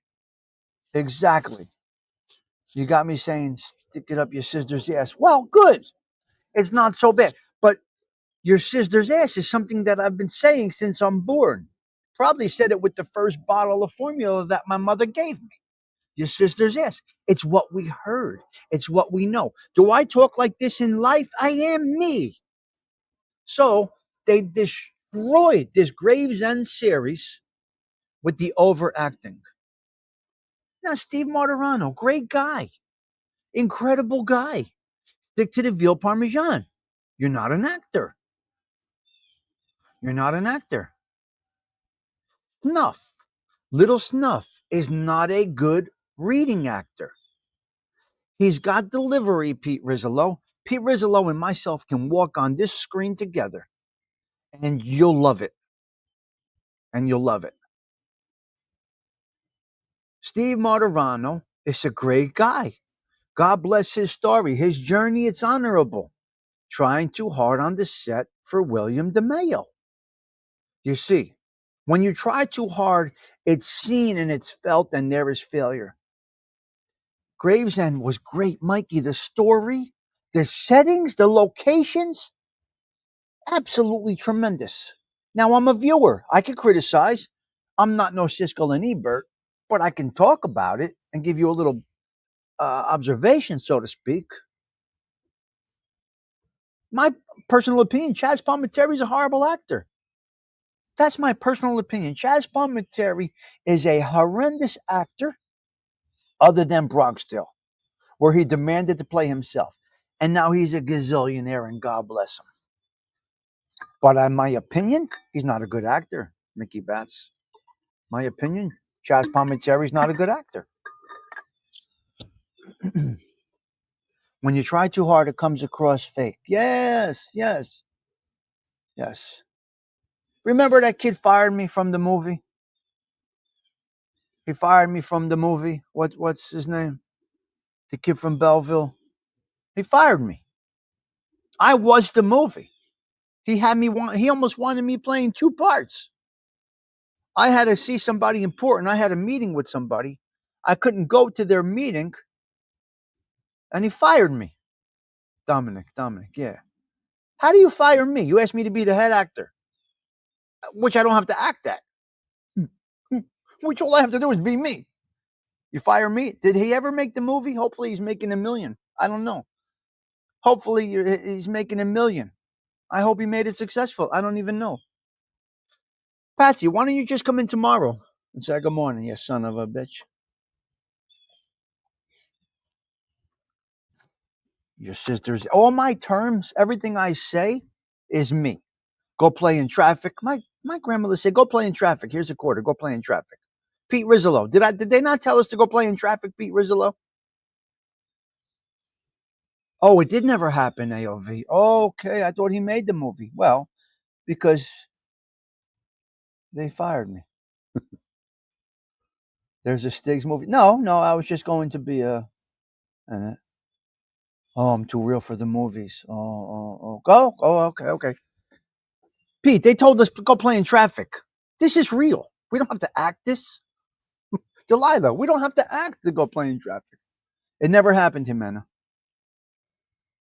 S1: Exactly. You got me saying, stick it up your sister's ass. Well, good. It's not so bad. But your sister's ass is something that I've been saying since I'm born. Probably said it with the first bottle of formula that my mother gave me. Your sister's ass. It's what we heard. It's what we know. Do I talk like this in life? I am me. So they destroyed this Gravesend series with the overacting. Now, Steve Martirano, great guy, incredible guy. Stick to the veal parmesan. You're not an actor. You're not an actor. Snuff, Little Snuff, is not a good reading actor. He's got delivery, Pete Rizzolo. Pete Rizzolo and myself can walk on this screen together, and you'll love it. And you'll love it. Steve Martirano is a great guy. God bless his story. His journey, it's honorable. Trying too hard on the set for William DeMeo. You see, when you try too hard, it's seen and it's felt, and there is failure. Gravesend was great, Mikey. The story, the settings, the locations, absolutely tremendous. Now, I'm a viewer. I can criticize. I'm not no Siskel and Ebert, but I can talk about it and give you a little observation, so to speak. My personal opinion, Chaz Palminteri is a horrible actor. That's my personal opinion. Chaz Palminteri is a horrendous actor other than Bronx Tale, where he demanded to play himself. And now he's a gazillionaire, and God bless him. But in my opinion, he's not a good actor, Mickey Batts. My opinion, Chaz Palminteri is not a good actor. When you try too hard, it comes across fake. Yes, yes, yes. Remember that kid fired me from the movie? He fired me from the movie. What's his name? The kid from Belleville. He fired me. I was the movie. He had me he almost wanted me playing two parts. I had to see somebody important. I had a meeting with somebody. I couldn't go to their meeting, and he fired me. Dominic, yeah. How do you fire me? You asked me to be the head actor, which I don't have to act at. Which all I have to do is be me. You fire me? Did he ever make the movie? Hopefully he's making $1 million. I don't know. Hopefully he's making $1 million. I hope he made it successful. I don't even know. Patsy, why don't you just come in tomorrow and say good morning, you son of a bitch? Your sister's, all my terms, everything I say is me. Go play in traffic. My grandmother said, go play in traffic. Here's a quarter. Go play in traffic. Pete Rizzolo. Did they not tell us to go play in traffic, Pete Rizzolo? Oh, it did never happen, AOV. Okay, I thought he made the movie. Well, because they fired me. There's a Stiggs movie. No, I was just going to be a. Oh, I'm too real for the movies. Oh. Go. Oh, okay. Pete, they told us to go play in traffic. This is real. We don't have to act this. Delilah, we don't have to act to go play in traffic. It never happened, Jimena.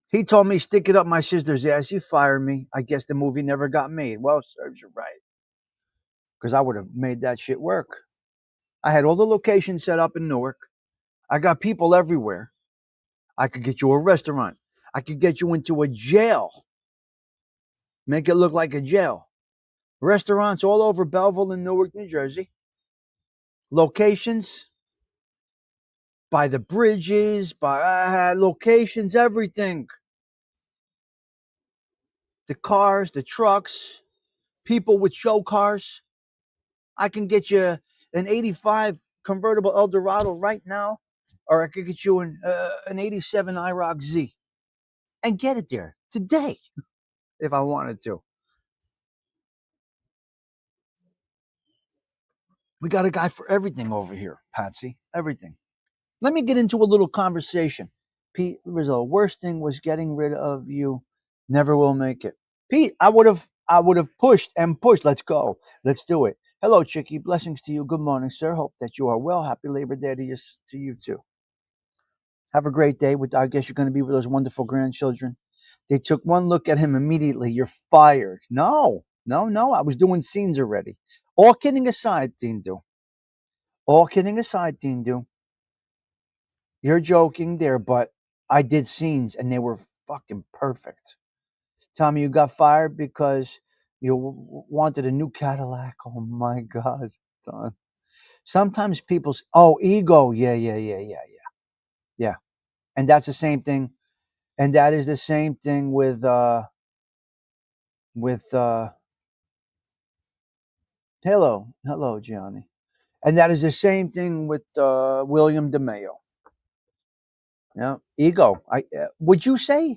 S1: He told me, stick it up my sister's ass. You fired me. I guess the movie never got made. Well, serves you right. Because I would have made that shit work. I had all the locations set up in Newark. I got people everywhere. I could get you a restaurant. I could get you into a jail. Make it look like a jail. Restaurants all over Belleville and Newark, New Jersey. Locations by the bridges, by locations, everything. The cars, the trucks, people with show cars. I can get you an 85 convertible Eldorado right now, or I could get you an 87 IROC Z and get it there today if I wanted to. We got a guy for everything over here, Patsy. Everything. Let me get into a little conversation. Pete Rizzo, worst thing was getting rid of you. Never will make it. Pete, I would have pushed and pushed. Let's go. Let's do it. Hello, Chicky. Blessings to you. Good morning, sir. Hope that you are well. Happy Labor Day to you too. Have a great day. I guess you're going to be with those wonderful grandchildren. They took one look at him immediately. You're fired. No, no, no. I was doing scenes already. All kidding aside, Dindu. All kidding aside, Dindu. You're joking there, but I did scenes and they were fucking perfect. Tommy, you got fired because you wanted a new Cadillac. Oh my God, Don. Sometimes people's ego. Yeah, yeah, yeah, yeah, yeah, yeah. And that's the same thing. And that is the same thing with hello, Gianni. And that is the same thing with William DeMeo. Yeah, ego. Would you say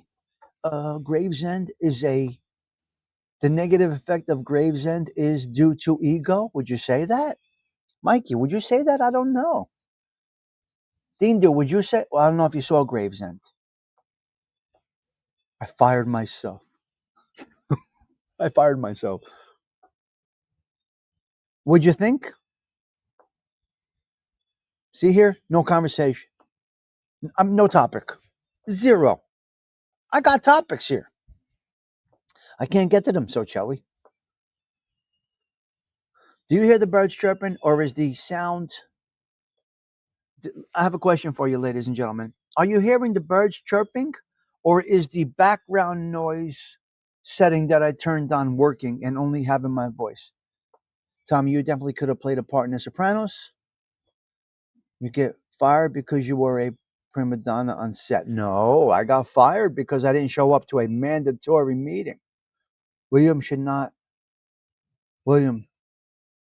S1: Gravesend is the negative effect of Gravesend is due to ego? Would you say that, Mikey? Would you say that? I don't know. Dindu, would you say? Well, I don't know if you saw Gravesend. I fired myself. I fired myself. What'd you think? See here, no conversation. I'm no topic. Zero. I got topics here. I can't get to them, so Chelly. Do you hear the birds chirping, or is the sound? I have a question for you, ladies and gentlemen. Are you hearing the birds chirping, or is the background noise setting that I turned on working and only having my voice? Tommy, you definitely could have played a part in The Sopranos. You get fired because you were a prima donna on set. No, I got fired because I didn't show up to a mandatory meeting. William should not. William,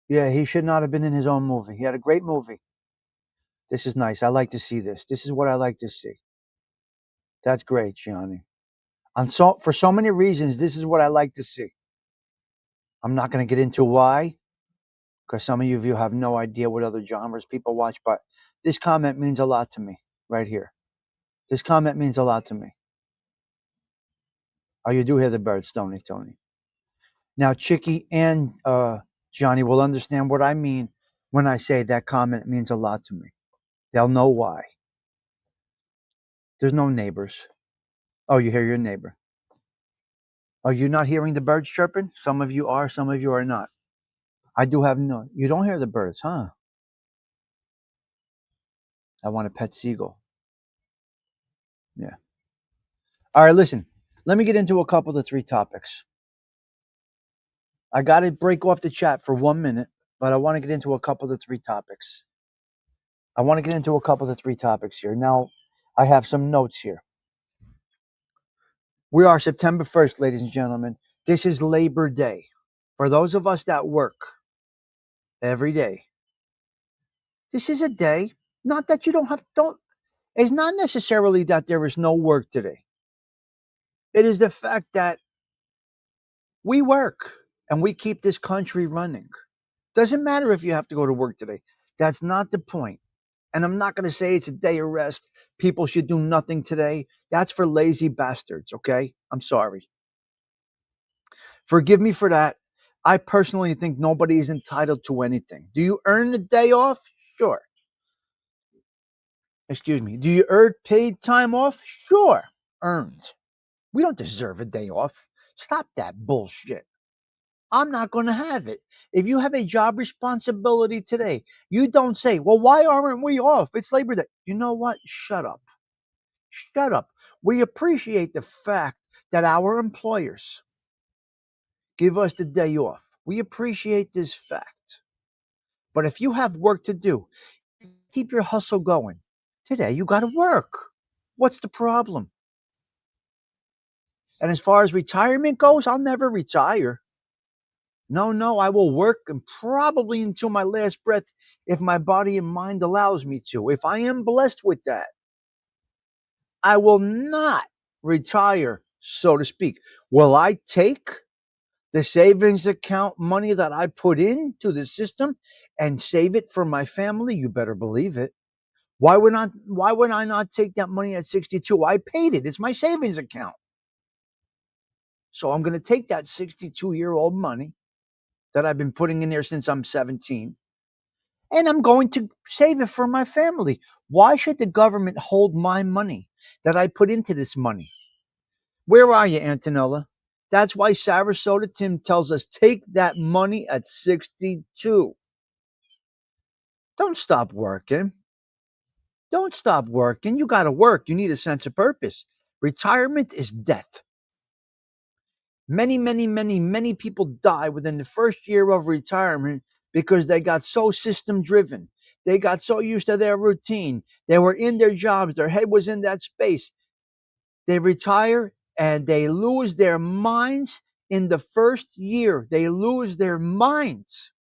S1: yeah, he should not have been in his own movie. He had a great movie. This is nice. I like to see this. This is what I like to see. That's great, Gianni. For so many reasons, this is what I like to see. I'm not going to get into why, because some of you have no idea what other genres people watch, but this comment means a lot to me right here. This comment means a lot to me. Oh, you do hear the birds, Tony. Now, Chicky and Johnny will understand what I mean when I say that comment means a lot to me. They'll know why. There's no neighbors. Oh, you hear your neighbor. Are you not hearing the birds chirping? Some of you are, some of you are not. I do have no. You don't hear the birds, huh? I want a pet seagull. Yeah. All right, listen. Let me get into a couple of 3 topics. I got to break off the chat for 1 minute, but I want to get into a couple of 3 topics. Here. Now, I have some notes here. We are September 1st, ladies and gentlemen. This is Labor Day. For those of us that work every day, this is a day, not that you don't, it's not necessarily that there is no work today. It is the fact that we work and we keep this country running. Doesn't matter if you have to go to work today. That's not the point. And I'm not going to say it's a day of rest. People should do nothing today. That's for lazy bastards, okay? I'm sorry. Forgive me for that. I personally think nobody is entitled to anything. Do you earn a day off? Sure. Excuse me. Do you earn paid time off? Sure. Earned. We don't deserve a day off. Stop that bullshit. I'm not going to have it. If you have a job responsibility today, you don't say, well, why aren't we off? It's Labor Day. You know what? Shut up. Shut up. We appreciate the fact that our employers give us the day off. We appreciate this fact. But if you have work to do, keep your hustle going. Today, you got to work. What's the problem? And as far as retirement goes, I'll never retire. No, I will work and probably until my last breath if my body and mind allows me to. If I am blessed with that, I will not retire, so to speak. Will I take the savings account money that I put into the system and save it for my family? You better believe it. Why would I not take that money at 62? I paid it. It's my savings account. So I'm going to take that 62-year-old money that I've been putting in there since I'm 17, and I'm going to save it for my family. Why should the government hold my money that I put into this money? Where are you, Antonella? That's why Sarasota Tim tells us take that money at 62. Don't stop working. Don't stop working. You got to work. You need a sense of purpose. Retirement is death. Many people die within the first year of retirement because they got so system driven. They got so used to their routine. They were in their jobs. Their head was in that space. They retire and they lose their minds in the first year. They lose their minds.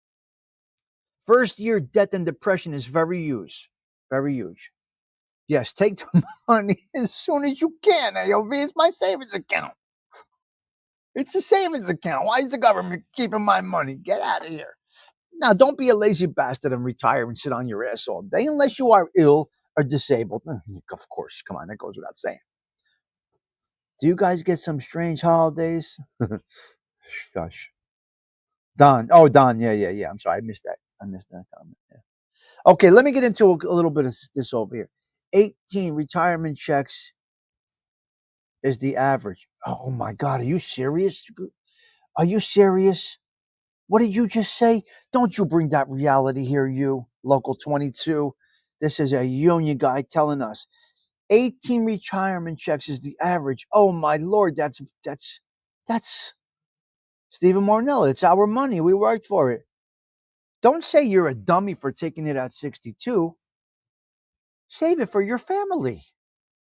S1: First year death and depression is very huge. Very huge. Yes, take the money as soon as you can, AOV. It's my savings account. It's a savings account. Why is the government keeping my money? Get out of here. Now, don't be a lazy bastard and retire and sit on your ass all day unless you are ill or disabled. Of course, come on, that goes without saying. Do you guys get some strange holidays? Gosh. Don. Oh, Don. Yeah. I'm sorry. I missed that comment. Yeah. Okay, let me get into a little bit of this over here. 18 retirement checks is the average. Oh, my God. Are you serious? Are you serious? What did you just say? Don't you bring that reality here, you, Local 22. This is a union guy telling us 18 retirement checks is the average. Oh, my Lord, that's Stephen Marnell. It's our money. We worked for it. Don't say you're a dummy for taking it at 62. Save it for your family.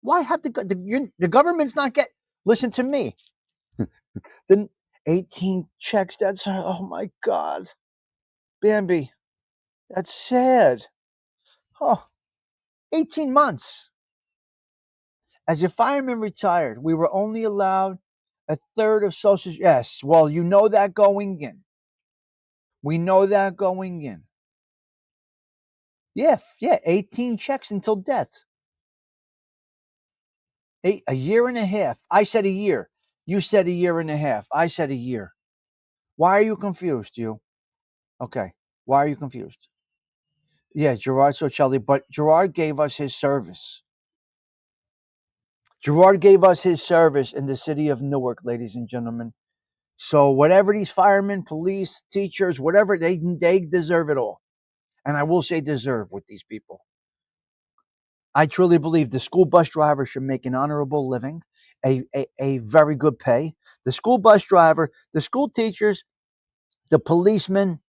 S1: Why have the government's not get? Listen to me. The 18 checks. That's oh my God, Bambi. That's sad. Oh, 18 months. As a fireman retired, we were only allowed a third of Social. Yes, well, you know that going in. We know that going in. Yeah, 18 checks until death. A year and a half. I said a year. You said a year and a half. I said a year. Why are you confused, you? Okay. Why are you confused? Yeah, Gerard Socelli, but Gerard gave us his service. Gerard gave us his service in the city of Newark, ladies and gentlemen. So whatever these firemen, police, teachers, whatever, they deserve it all. And I will say deserve with these people. I truly believe the school bus driver should make an honorable living, a very good pay. The school bus driver, the school teachers, the policemen,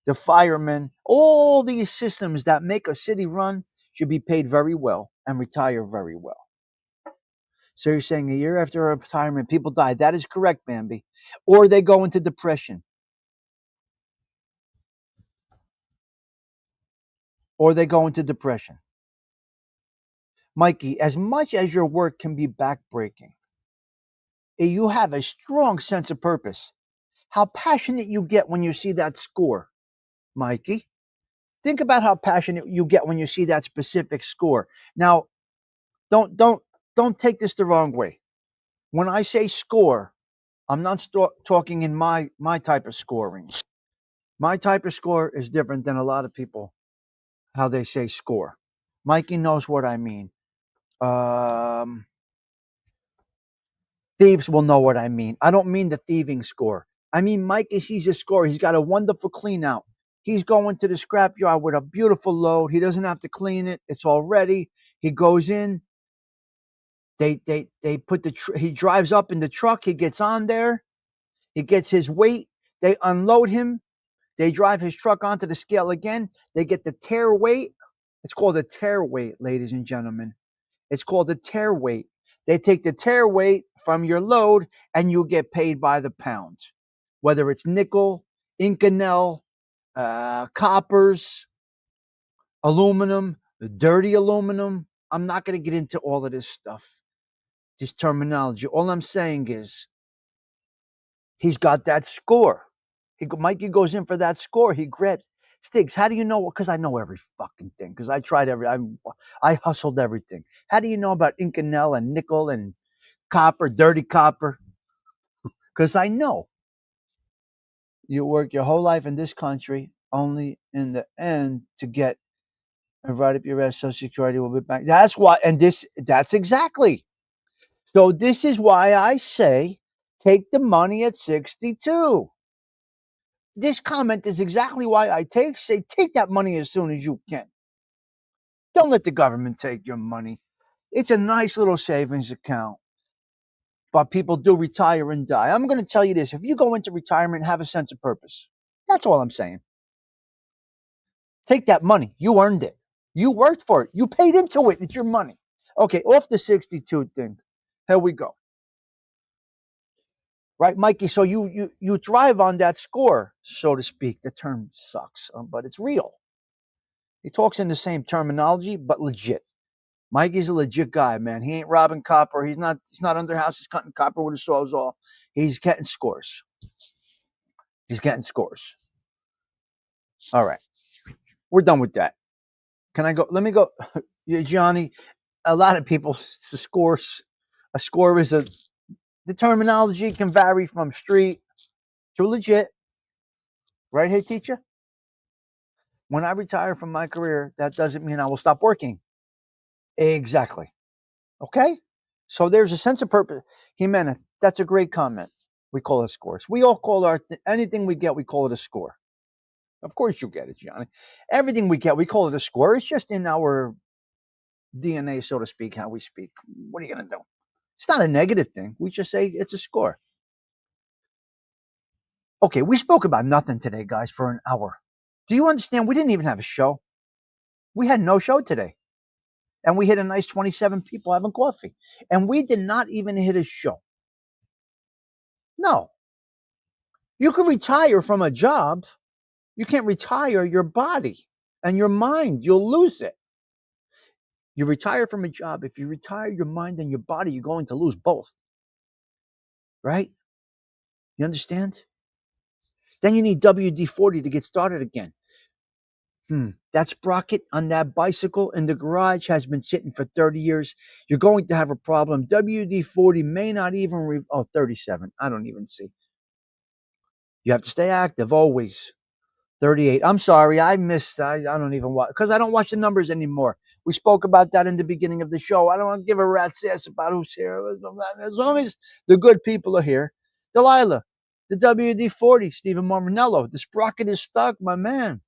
S1: the firemen, all these systems that make a city run should be paid very well and retire very well. So you're saying a year after retirement, people die. That is correct, Bambi. Or they go into depression. Or they go into depression. Mikey, as much as your work can be backbreaking, you have a strong sense of purpose. How passionate you get when you see that score, Mikey. Think about how passionate you get when you see that specific score. Now, don't take this the wrong way. When I say score, I'm not talking in my type of scoring. My type of score is different than a lot of people how they say score. Mikey knows what I mean. Thieves will know what I mean. I don't mean the thieving score. I mean, Mikey sees his score. He's got a wonderful clean out. He's going to the scrapyard with a beautiful load. He doesn't have to clean it. It's all ready. He goes in. They put he drives up in the truck. He gets on there. He gets his weight. They unload him. They drive his truck onto the scale again. They get the tear weight. It's called a tear weight, ladies and gentlemen. It's called a tear weight. They take the tear weight from your load and you get paid by the pound. Whether it's nickel, Inconel, coppers, aluminum, dirty aluminum. I'm not going to get into all of this stuff, this terminology. All I'm saying is he's got that score. Mikey goes in for that score. He grabs. Stiggs, how do you know? Because I know every fucking thing. Because I tried I hustled everything. How do you know about Inconel and nickel and copper, dirty copper? Because I know. You work your whole life in this country, only in the end to get and write up your ass. Social Security will be back. That's why, and that's exactly. So this is why I say take the money at 62. This comment is exactly why I say take that money as soon as you can. Don't let the government take your money. It's a nice little savings account. But people do retire and die. I'm going to tell you this. If you go into retirement, have a sense of purpose. That's all I'm saying. Take that money. You earned it. You worked for it. You paid into it. It's your money. Okay, off the 62 thing. Here we go. Right, Mikey? So you thrive on that score, so to speak. The term sucks, but it's real. He talks in the same terminology, but legit. Mikey's a legit guy, man. He ain't robbing copper. He's not under house. He's cutting copper with a sawzall. He's getting scores. He's getting scores. All right. We're done with that. Can I go? Let me go. Johnny, a lot of people, a score is the terminology can vary from street to legit. Right, hey, teacher? When I retire from my career, that doesn't mean I will stop working. Exactly. Okay? So there's a sense of purpose. Jimenez, that's a great comment. We call it scores. We all call anything we get, we call it a score. Of course you get it, Johnny. Everything we get, we call it a score. It's just in our DNA, so to speak, how we speak. What are you going to do? It's not a negative thing. We just say it's a score. Okay, we spoke about nothing today, guys, for an hour. Do you understand? We didn't even have a show. We had no show today. And we hit a nice 27 people having coffee. And we did not even hit a show. No. You can retire from a job. You can't retire your body and your mind. You'll lose it. You retire from a job. If you retire your mind and your body, you're going to lose both. Right? You understand? Then you need WD-40 to get started again. That sprocket on that bicycle in the garage has been sitting for 30 years. You're going to have a problem. WD-40 may not even 37. I don't even see. You have to stay active always. 38. I'm sorry. I missed. I don't even watch because I don't watch the numbers anymore. We spoke about that in the beginning of the show. I don't want to give a rat's ass about who's here. As long as the good people are here. Delilah, the WD-40, Stephen Marminello. The sprocket is stuck, my man.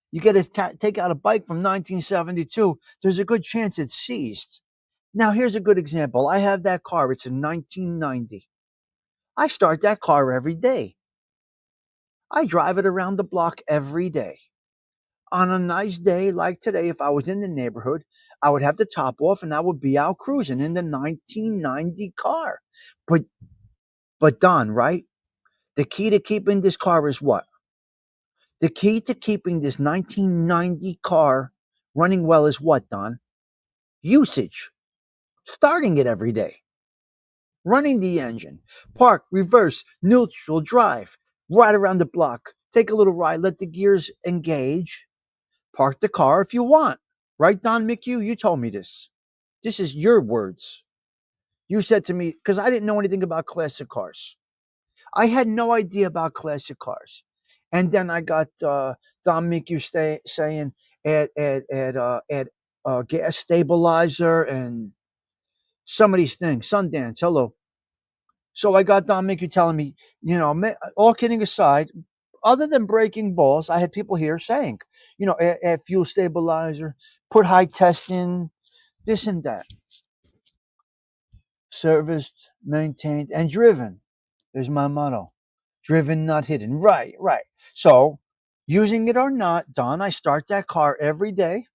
S1: You get to take out a bike from 1972. There's a good chance it's seized. Now, here's a good example. I have that car. It's a 1990. I start that car every day. I drive it around the block every day. On a nice day like today, if I was in the neighborhood, I would have the top off and I would be out cruising in the 1990 car. But Don, right? The key to keeping this car is what? The key to keeping this 1990 car running well is what, Don? Usage. Starting it every day. Running the engine. Park, reverse, neutral, drive. Ride around the block. Take a little ride. Let the gears engage. Park the car if you want. Right, Don McHugh? You told me this. This is your words. You said to me, because I didn't know anything about classic cars. I had no idea about classic cars. And then I got Don McHugh saying add gas stabilizer and some of these things. Sundance, hello. So I got Don Mickey telling me, all kidding aside, other than breaking balls, I had people here saying, add fuel stabilizer, put high test in, this and that. Serviced, maintained, and driven is my motto. Driven, not hidden. Right, right. So, using it or not, Don, I start that car every day.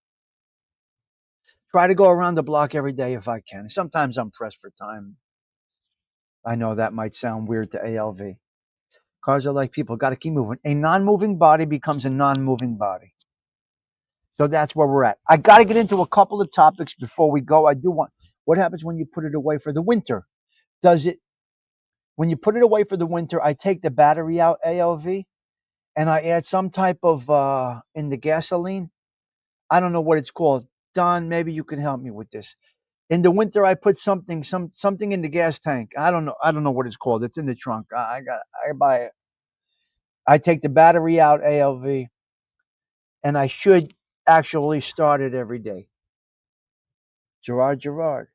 S1: Try to go around the block every day if I can. Sometimes I'm pressed for time. I know that might sound weird to ALV. Cars are like people, got to keep moving. A non moving body becomes a non moving body. So that's where we're at. I got to get into a couple of topics before we go. I do want, what happens when you put it away for the winter? When you put it away for the winter, I take the battery out, ALV, and I add some type of, in the gasoline. I don't know what it's called. Don, maybe you can help me with this. In the winter, I put something in the gas tank. I don't know what it's called. It's in the trunk. I buy it. I take the battery out, ALV, and I should actually start it every day. Gerard.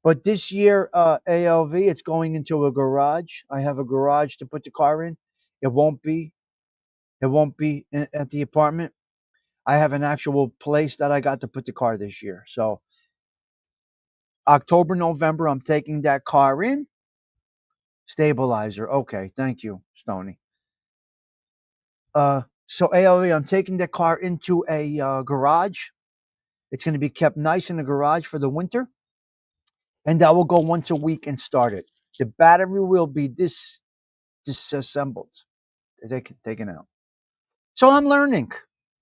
S1: But this year, ALV, it's going into a garage. I have a garage to put the car in. It won't be. At the apartment. I have an actual place that I got to put the car this year. So October, November, I'm taking that car in. Stabilizer. Okay, thank you, Stony. So ALV, I'm taking the car into a garage. It's going to be kept nice in the garage for the winter, and I will go once a week and start it. The battery will be disassembled, taken out. So I'm learning.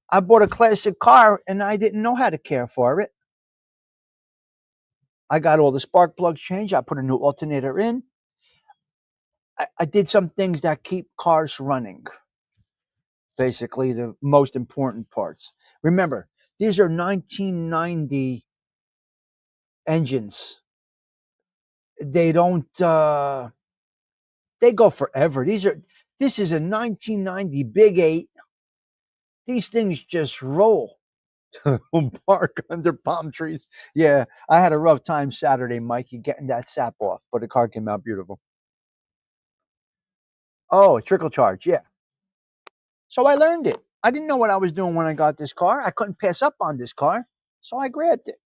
S1: I bought a classic car, and I didn't know how to care for it. I got all the spark plugs changed. I put a new alternator in. I did some things that keep cars running. Basically, the most important parts. Remember, these are 1990 engines. They don't. They go forever. This is a 1990 Big 8. These things just roll. Park under palm trees. Yeah, I had a rough time Saturday, Mikey, getting that sap off, but the car came out beautiful. Oh, trickle charge, yeah. So I learned it. I didn't know what I was doing when I got this car. I couldn't pass up on this car, so I grabbed it.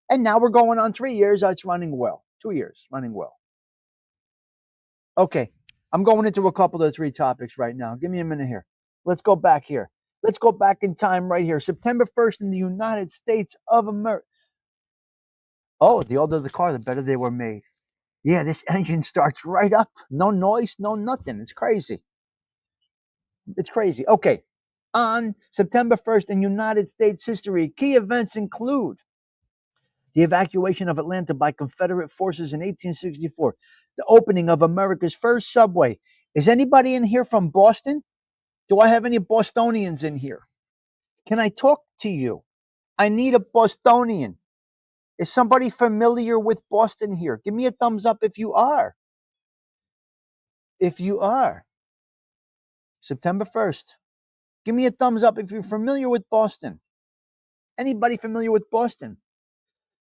S1: And now we're going on 3 years. It's running well. 2 years, running well. Okay, I'm going into a couple of 3 topics right now. Give me a minute here. Let's go back here. Let's go back in time right here. September 1st in the United States of America. Oh, the older the car, the better they were made. Yeah, this engine starts right up. No noise, no nothing. It's crazy. It's crazy. Okay. On September 1st in United States history, key events include the evacuation of Atlanta by Confederate forces in 1864, the opening of America's first subway. Is anybody in here from Boston? Do I have any Bostonians in here? Can I talk to you? I need a Bostonian. Is somebody familiar with Boston here? Give me a thumbs up if you are. If you are. September 1st. Give me a thumbs up if you're familiar with Boston. Anybody familiar with Boston?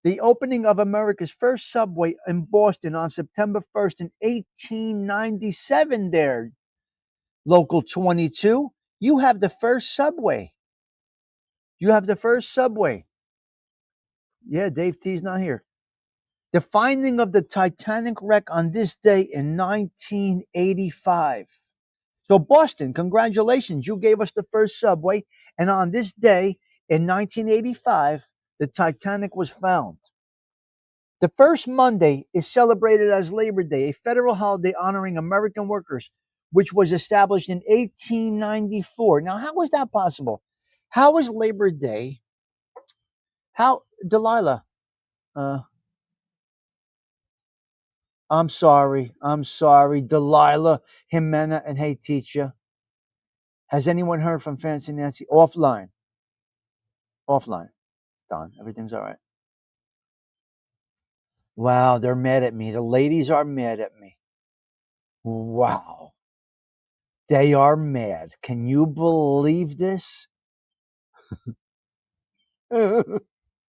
S1: The opening of America's first subway in Boston on September 1st in 1897 there. Local 22, you have the first subway. You have the first subway. Yeah, Dave T's not here. The finding of the Titanic wreck on this day in 1985. So Boston, congratulations, you gave us the first subway. And on this day in 1985, the Titanic was found. The first Monday is celebrated as Labor Day, a federal holiday honoring American workers, which was established in 1894. Now, how was that possible? How is Labor Day? How, Delilah? I'm sorry, Delilah, Jimena, and Hey Teacher. Has anyone heard from Fancy Nancy? Offline. Don, everything's all right. Wow, they're mad at me. The ladies are mad at me. Wow. They are mad. Can you believe this?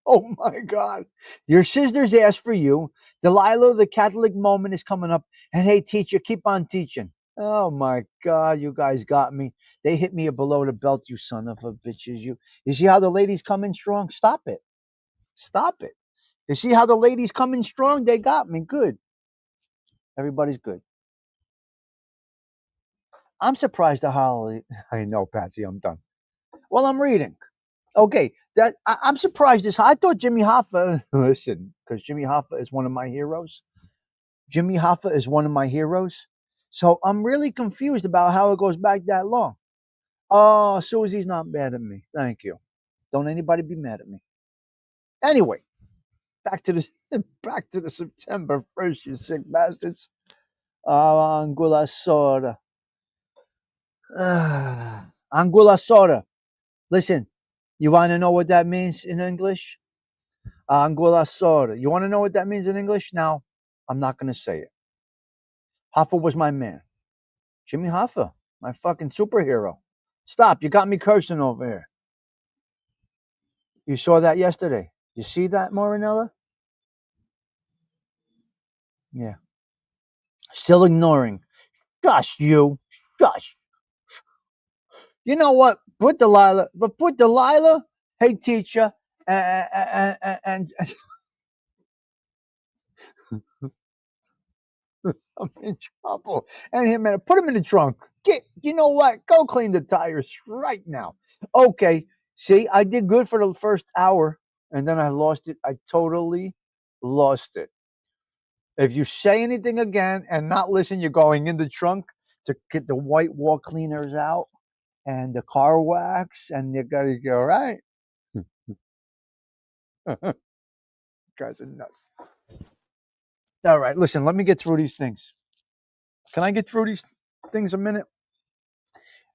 S1: Oh my God. Your sisters asked for you. Delilah, the Catholic moment is coming up. And hey, teacher, keep on teaching. Oh my God, you guys got me. They hit me below the belt, you son of a bitches. You see how the ladies come in strong? Stop it. Stop it. You see how the ladies come in strong? They got me. Good. Everybody's good. I'm surprised at how I know, Patsy, I'm done. Well, I'm reading. Okay, I'm surprised this. I thought Jimmy Hoffa. Listen, because Jimmy Hoffa is one of my heroes. Jimmy Hoffa is one of my heroes. So I'm really confused about how it goes back that long. Oh, Susie's not mad at me. Thank you. Don't anybody be mad at me. Anyway, back to the back to the September 1st, you sick bastards. Angula soda. Angula soda. Listen, you want to know what that means in English? Anguilla soda. You want to know what that means in English? Now, I'm not going to say it. Hoffa was my man. Jimmy Hoffa, my fucking superhero. Stop. You got me cursing over here. You saw that yesterday. You see that, Morinella? Yeah. Still ignoring. Shush, you. Shush. You know what? Put Delilah, hey, teacher, and I'm in trouble. And him, man, put him in the trunk. You know what? Go clean the tires right now. Okay. See, I did good for the first hour, and then I lost it. I totally lost it. If you say anything again and not listen, you're going in the trunk to get the white wall cleaners out and the car wax, and you gotta go right. Guys are nuts. All right, listen. Let me get through these things. Can I get through these things a minute?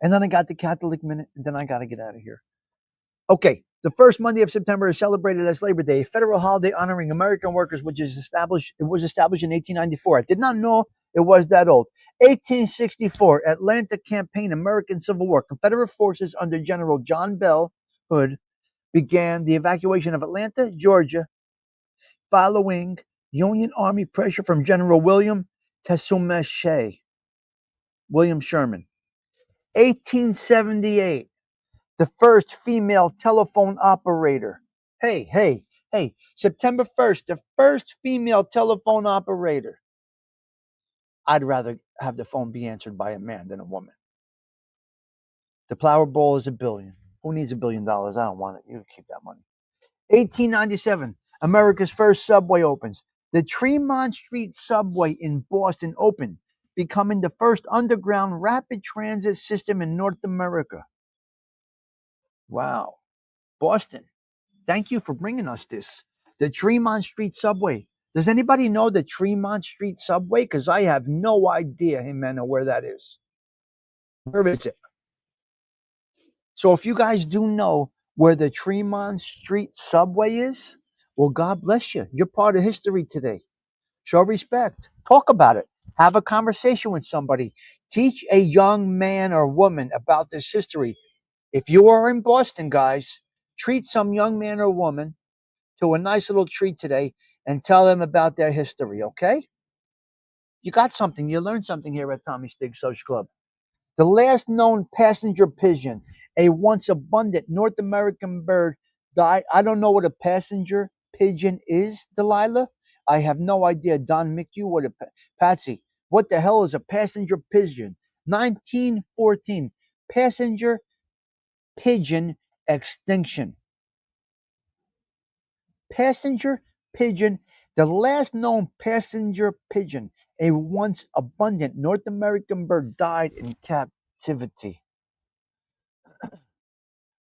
S1: And then I got the Catholic minute, and then I got to get out of here. Okay, the first Monday of September is celebrated as Labor Day, a federal holiday honoring American workers, which is established. It was established in 1894. I did not know it was that old. 1864, Atlanta Campaign, American Civil War. Confederate forces under General John Bell Hood began the evacuation of Atlanta, Georgia, following Union Army pressure from General William Tecumseh, William Sherman. 1878, the first female telephone operator. Hey, September 1st, the first female telephone operator. I'd rather have the phone be answered by a man than a woman. The Powerball is $1 billion. Who needs $1 billion? I don't want it. You can keep that money. 1897, America's first subway opens. The Tremont Street subway in Boston opened, becoming the first underground rapid transit system in North America. Wow. Boston, thank you for bringing us this. The Tremont Street subway. Does anybody know the Tremont Street subway? Because I have no idea, Jimena, where that is. Where is it? So if you guys do know where the Tremont Street subway is, well, God bless you. You're part of history today. Show respect. Talk about it. Have a conversation with somebody. Teach a young man or woman about this history. If you are in Boston, guys, treat some young man or woman to a nice little treat today and tell them about their history, okay? You got something. You learned something here at Tommy Stig Social Club. The last known passenger pigeon, a once abundant North American bird, died. I don't know what a passenger pigeon is, Delilah. I have no idea. Don McHugh, what a Patsy. What the hell is a passenger pigeon? 1914, passenger pigeon extinction. Passenger pigeon, the last known passenger pigeon, a once abundant North American bird, died in captivity.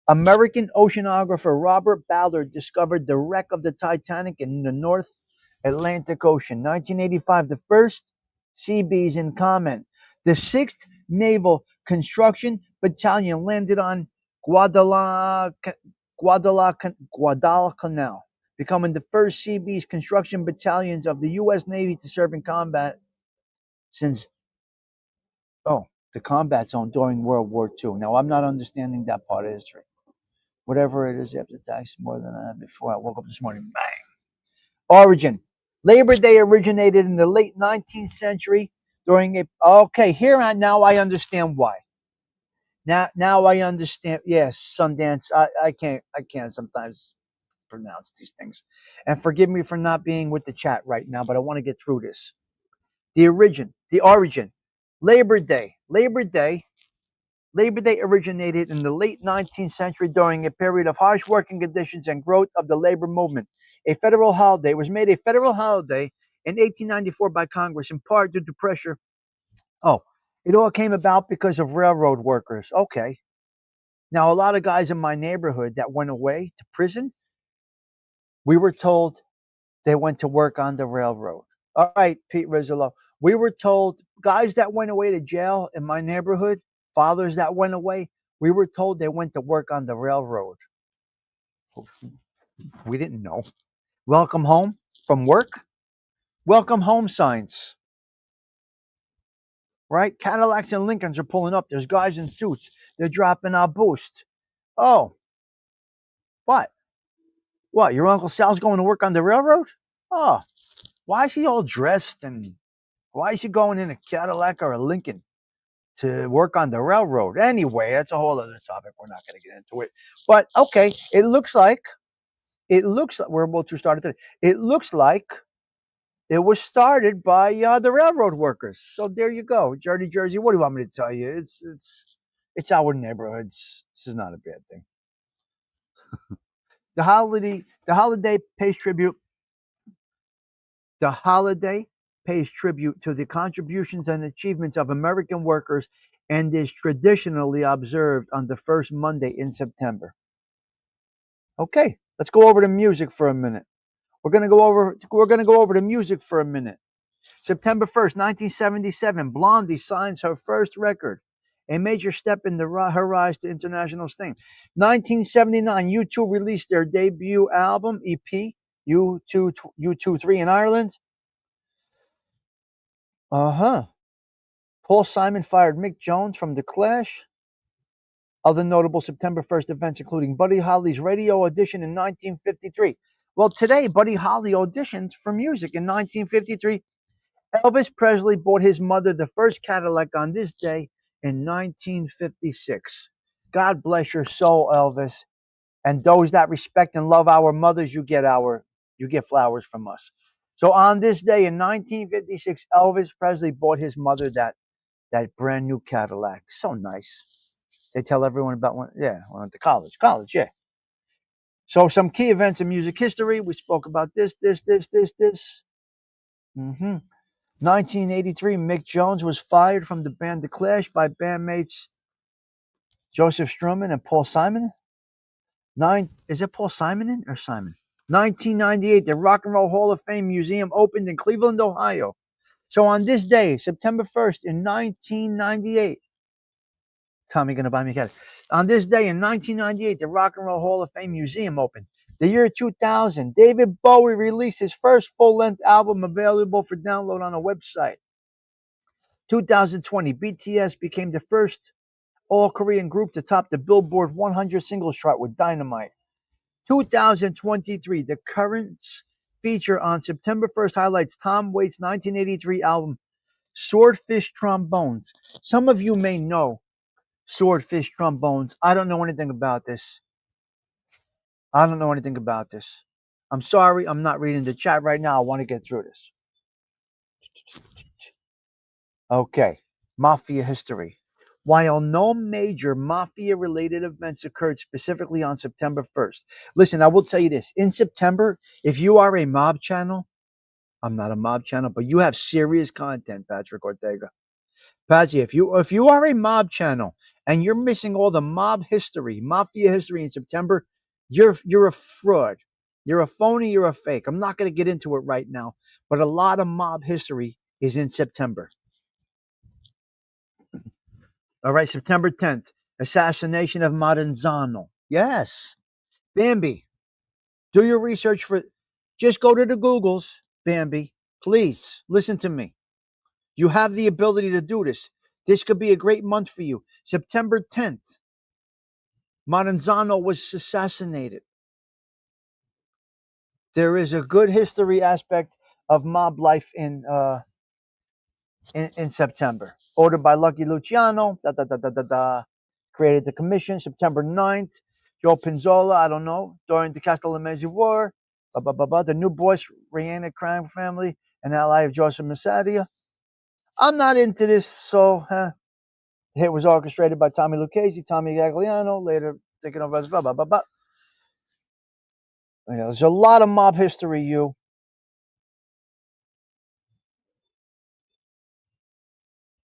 S1: American oceanographer Robert Ballard discovered the wreck of the Titanic in the North Atlantic Ocean. 1985, the first Seabees in comment. The 6th Naval Construction Battalion landed on Guadalcanal, becoming the first Seabees construction battalions of the U.S. Navy to serve in combat since, the combat zone during World War II. Now, I'm not understanding that part of history. Whatever it is after tax, more than I had before I woke up this morning. Bang. Origin. Labor Day originated in the late 19th century during a. Okay, here on now I understand why. Now I understand. Yes, Sundance. I can't sometimes pronounce these things, and forgive me for not being with the chat right now, but I want to get through this. The origin. Labor Day originated in the late 19th century during a period of harsh working conditions and growth of the labor movement. A federal holiday was made a federal holiday in 1894 by Congress, in part due to pressure. Oh, it all came about because of railroad workers. Okay. Now, a lot of guys in my neighborhood that went away to prison, we were told they went to work on the railroad. All right, Pete Rizzolo. We were told guys that went away to jail in my neighborhood, fathers that went away, we were told they went to work on the railroad. We didn't know. Welcome home from work. Welcome home signs. Right? Cadillacs and Lincolns are pulling up. There's guys in suits. They're dropping our boost. Oh, what? What? Your Uncle Sal's going to work on the railroad? Oh, why is he all dressed and why is he going in a Cadillac or a Lincoln to work on the railroad? Anyway, that's a whole other topic. We're not going to get into it. But okay, it looks like we're about to start it today. It looks like it was started by the railroad workers. So there you go, Jersey. What do you want me to tell you? It's our neighborhoods. This is not a bad thing. The holiday pays tribute. The holiday pays tribute to the contributions and achievements of American workers and is traditionally observed on the first Monday in September. Okay, let's go over to music for a minute. We're gonna go over to music for a minute. September 1st, 1977, Blondie signs her first record, a major step in her rise to international fame. 1979, U2 released their debut album, EP, U2 3 in Ireland. Paul Simon fired Mick Jones from The Clash. Other notable September 1st events including Buddy Holly's radio audition in 1953. Well, today, Buddy Holly auditioned for music in 1953. Elvis Presley bought his mother the first Cadillac on this day in 1956. God bless your soul, Elvis. And those that respect and love our mothers, you get flowers from us. So on this day in 1956, Elvis Presley bought his mother that brand new Cadillac. So nice. They tell everyone about when went to college. College, yeah. So some key events in music history. We spoke about this. 1983, Mick Jones was fired from the band The Clash by bandmates Joseph Strummer and Paul Simon. Is it Paul Simon or Simon? 1998, the Rock and Roll Hall of Fame Museum opened in Cleveland, Ohio. So on this day, September 1st in 1998, Tommy gonna buy me a cat. On this day in 1998, the Rock and Roll Hall of Fame Museum opened. The year 2000, David Bowie released his first full-length album available for download on a website. 2020, BTS became the first all-Korean group to top the Billboard 100 singles chart with Dynamite. 2023, the Currents feature on September 1st highlights Tom Waits' 1983 album, Swordfish Trombones. Some of you may know Swordfish Trombones. I don't know anything about this. I'm sorry, I'm not reading the chat right now. I want to get through this. Okay, Mafia history. While no major Mafia-related events occurred specifically on September 1st. Listen, I will tell you this. In September, if you are a mob channel, I'm not a mob channel, but you have serious content, Patrick Ortega. Patsy, if you are a mob channel and you're missing all the Mafia history in September, you're a fraud. You're a phony, you're a fake. I'm not going to get into it right now, but a lot of mob history is in September. All right, September 10th, assassination of Maranzano. Yes. Bambi, do your research just go to the Googles, Bambi. Please, listen to me. You have the ability to do this. This could be a great month for you. September 10th. Maranzano was assassinated. There is a good history aspect of mob life in September. Ordered by Lucky Luciano, created the commission September 9th. Joe Pinzola, I don't know, during the Castellamese War. The new boss, Rihanna crime family, an ally of Joseph Massadia. I'm not into this, so the hit was orchestrated by Tommy Lucchese, Tommy Gagliano, later taken over as Yeah, there's a lot of mob history, you.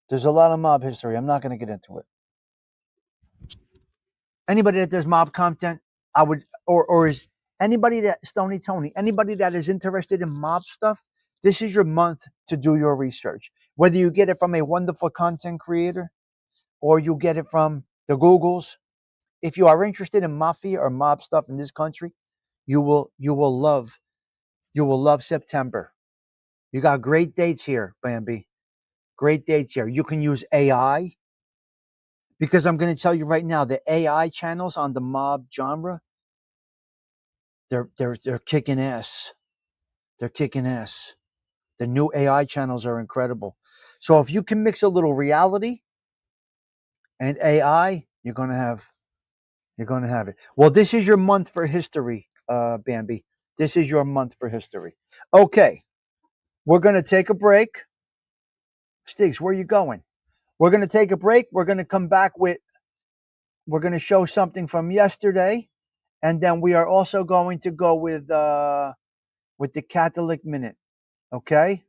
S1: There's a lot of mob history. I'm not going to get into it. Anybody that does mob content, I would, or is anybody that Stony Tony, anybody that is interested in mob stuff, this is your month to do your research. Whether you get it from a wonderful content creator or you get it from the Googles, if you are interested in mafia or mob stuff in this country, you will love September. You got great dates here, Bambi. Great dates here. You can use AI because I'm going to tell you right now, the AI channels on the mob genre, they're kicking ass. They're kicking ass. The new AI channels are incredible. So if you can mix a little reality and AI, you're gonna have it. Well, this is your month for history, Bambi. This is your month for history. Okay, we're gonna take a break. Stiggs, where are you going? We're gonna take a break. We're gonna come back with. We're gonna show something from yesterday, and then we are also going to go with the Catholic minute. Okay.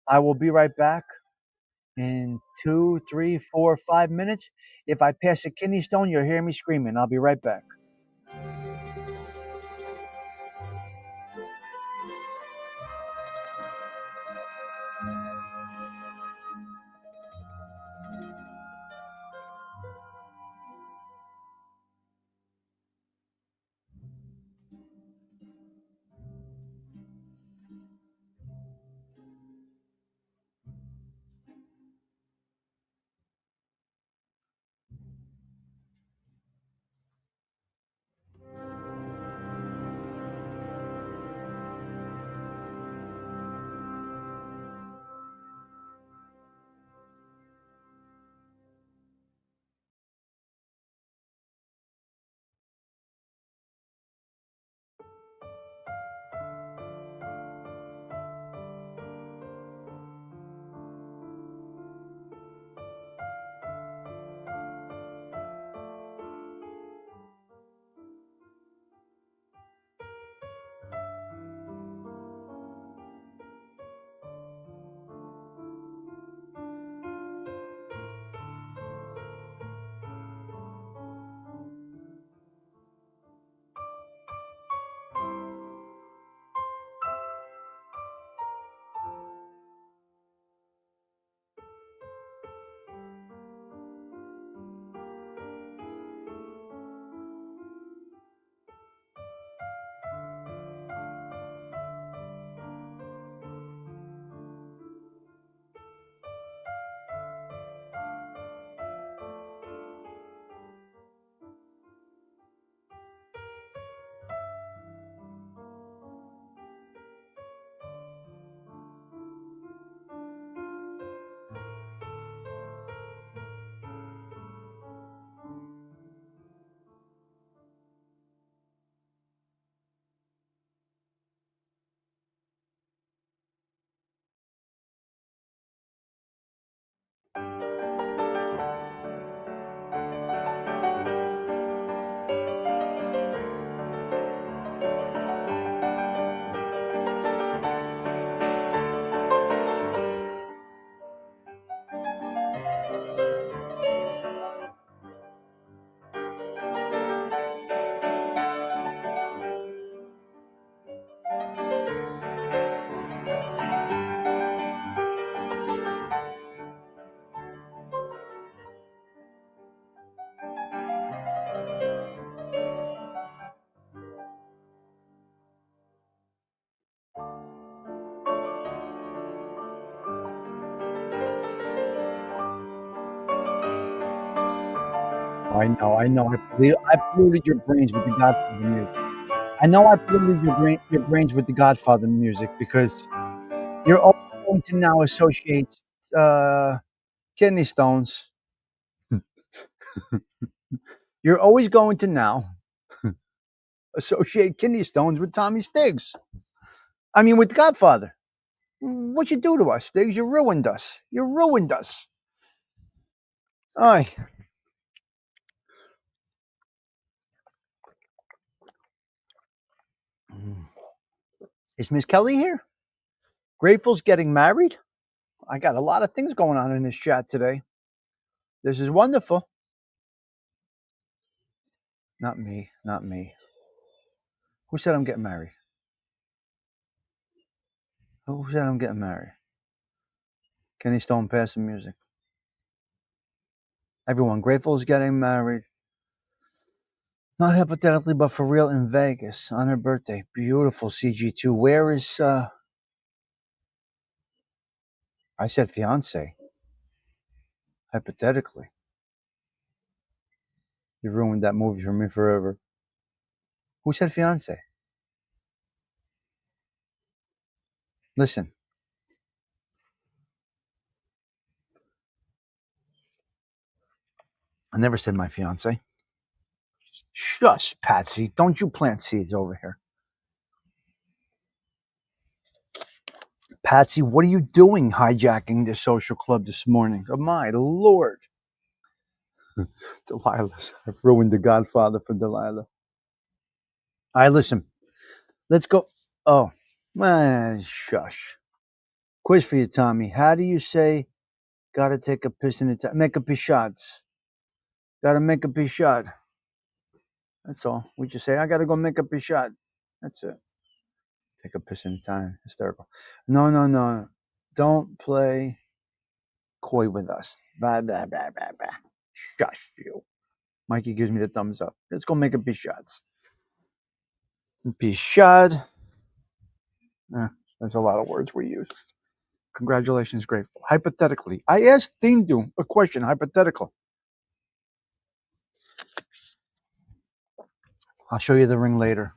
S1: I will be right back in 2, 3, 4, 5 minutes. If I pass a kidney stone, you'll hear me screaming. I'll be right back. I know. I polluted your brains with the Godfather music. I know I polluted your brains with the Godfather music because you're always going to now associate uh, kidney stones. You're always going to now associate kidney stones with Tommy Stiggs. I mean, with Godfather. What you do to us, Stiggs? You ruined us. You ruined us. Aye. Is Miss Kelly here? Grateful's getting married? I got a lot of things going on in this chat today. This is wonderful. Not me. Not me. Who said I'm getting married? Who said I'm getting married? Kenny Stone, pass the music. Everyone, Grateful is getting married. Not hypothetically, but for real in Vegas on her birthday. Beautiful CG2. Where is, I said fiance. Hypothetically. You ruined that movie for me forever. Who said fiance? Listen. I never said my fiance. Shush, Patsy. Don't you plant seeds over here. Patsy, what are you doing hijacking the social club this morning? Oh, my Lord. Delilah. I've ruined the Godfather for Delilah. All right, listen. Let's go. Oh, man, shush. Quiz for you, Tommy. How do you say gotta take a piss in the time? Make a piss shots. Gotta make a piss shot. That's all. We just say, I gotta go make a piss shot. That's it. Take a piss in the time. Hysterical. No, no, no. Don't play coy with us. Blah, blah, blah, blah, blah. Shush you. Mikey gives me the thumbs up. Let's go make a piss shots. Piss shot. There's a lot of words we use. Congratulations, Grateful. Hypothetically, I asked Dindu a question, hypothetical. I'll show you the ring later.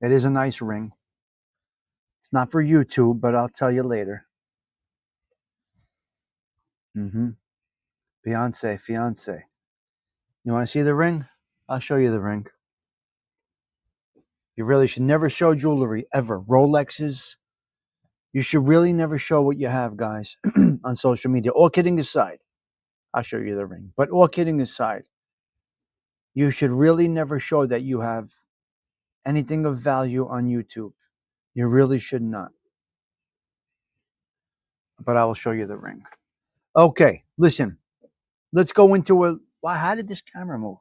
S1: It is a nice ring. It's not for YouTube, but I'll tell you later. Fiance. You want to see the ring? I'll show you the ring. You really should never show jewelry, ever. Rolexes. You should really never show what you have, guys, on social media. All kidding aside, I'll show you the ring. But all kidding aside, you should really never show that you have anything of value on YouTube. You really should not. But I will show you the ring. Okay, listen. Let's go into a... Wow, how did this camera move?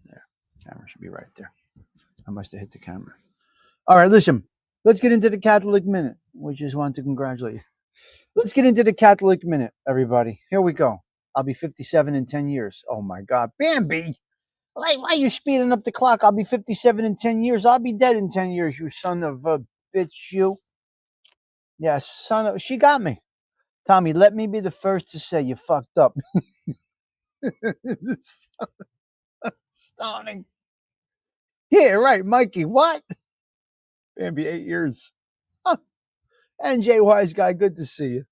S1: There. Camera should be right there. I must have hit the camera. All right, listen. Let's get into the Catholic Minute. We just want to congratulate you. Let's get into the Catholic Minute, everybody. Here we go. I'll be 57 in 10 years. Oh, my God. Bambi! Why are you speeding up the clock? I'll be 57 in 10 years. I'll be dead in 10 years, you son of a bitch, you. Yeah, son of... She got me. Tommy, let me be the first to say you fucked up. It's stunning. Yeah, right, Mikey. What? Bambi, 8 years. Huh. And Jay Wise Guy, good to see you.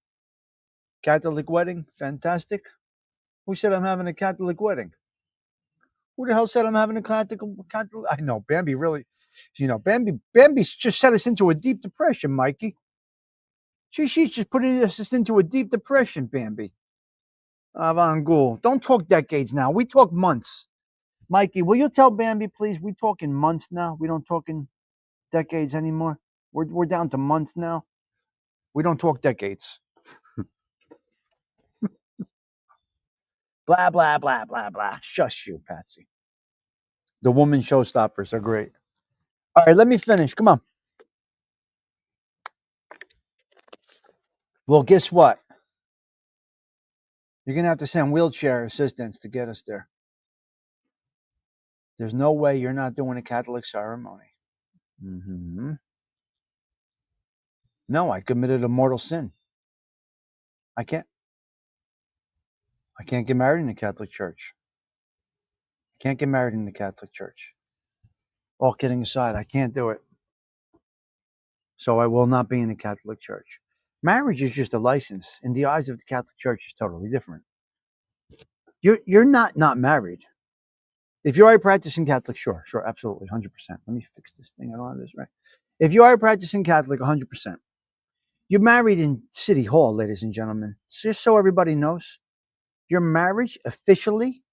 S1: Catholic wedding, fantastic. Who said I'm having a Catholic wedding? Who the hell said I'm having a Catholic? I know, Bambi really, Bambi's just set us into a deep depression, Mikey. She's just putting us into a deep depression, Bambi. Avangul. Don't talk decades now. We talk months. Mikey, will you tell Bambi, please? We talk in months now. We don't talk in decades anymore. We're down to months now. We don't talk decades. Blah, blah, blah, blah, blah. Shush you, Patsy. The woman showstoppers are great. All right, let me finish. Come on. Well, guess what? You're going to have to send wheelchair assistants to get us there. There's no way you're not doing a Catholic ceremony. No, I committed a mortal sin. I can't. I can't get married in the Catholic Church. I can't get married in the Catholic Church. All kidding aside, I can't do it. So I will not be in the Catholic Church. Marriage is just a license. In the eyes of the Catholic Church, it's totally different. You're not married. If you are a practicing Catholic, sure, absolutely, 100%. Let me fix this thing. I don't have this right. If you are a practicing Catholic, 100%. You're married in City Hall, ladies and gentlemen. Just so everybody knows, your marriage officially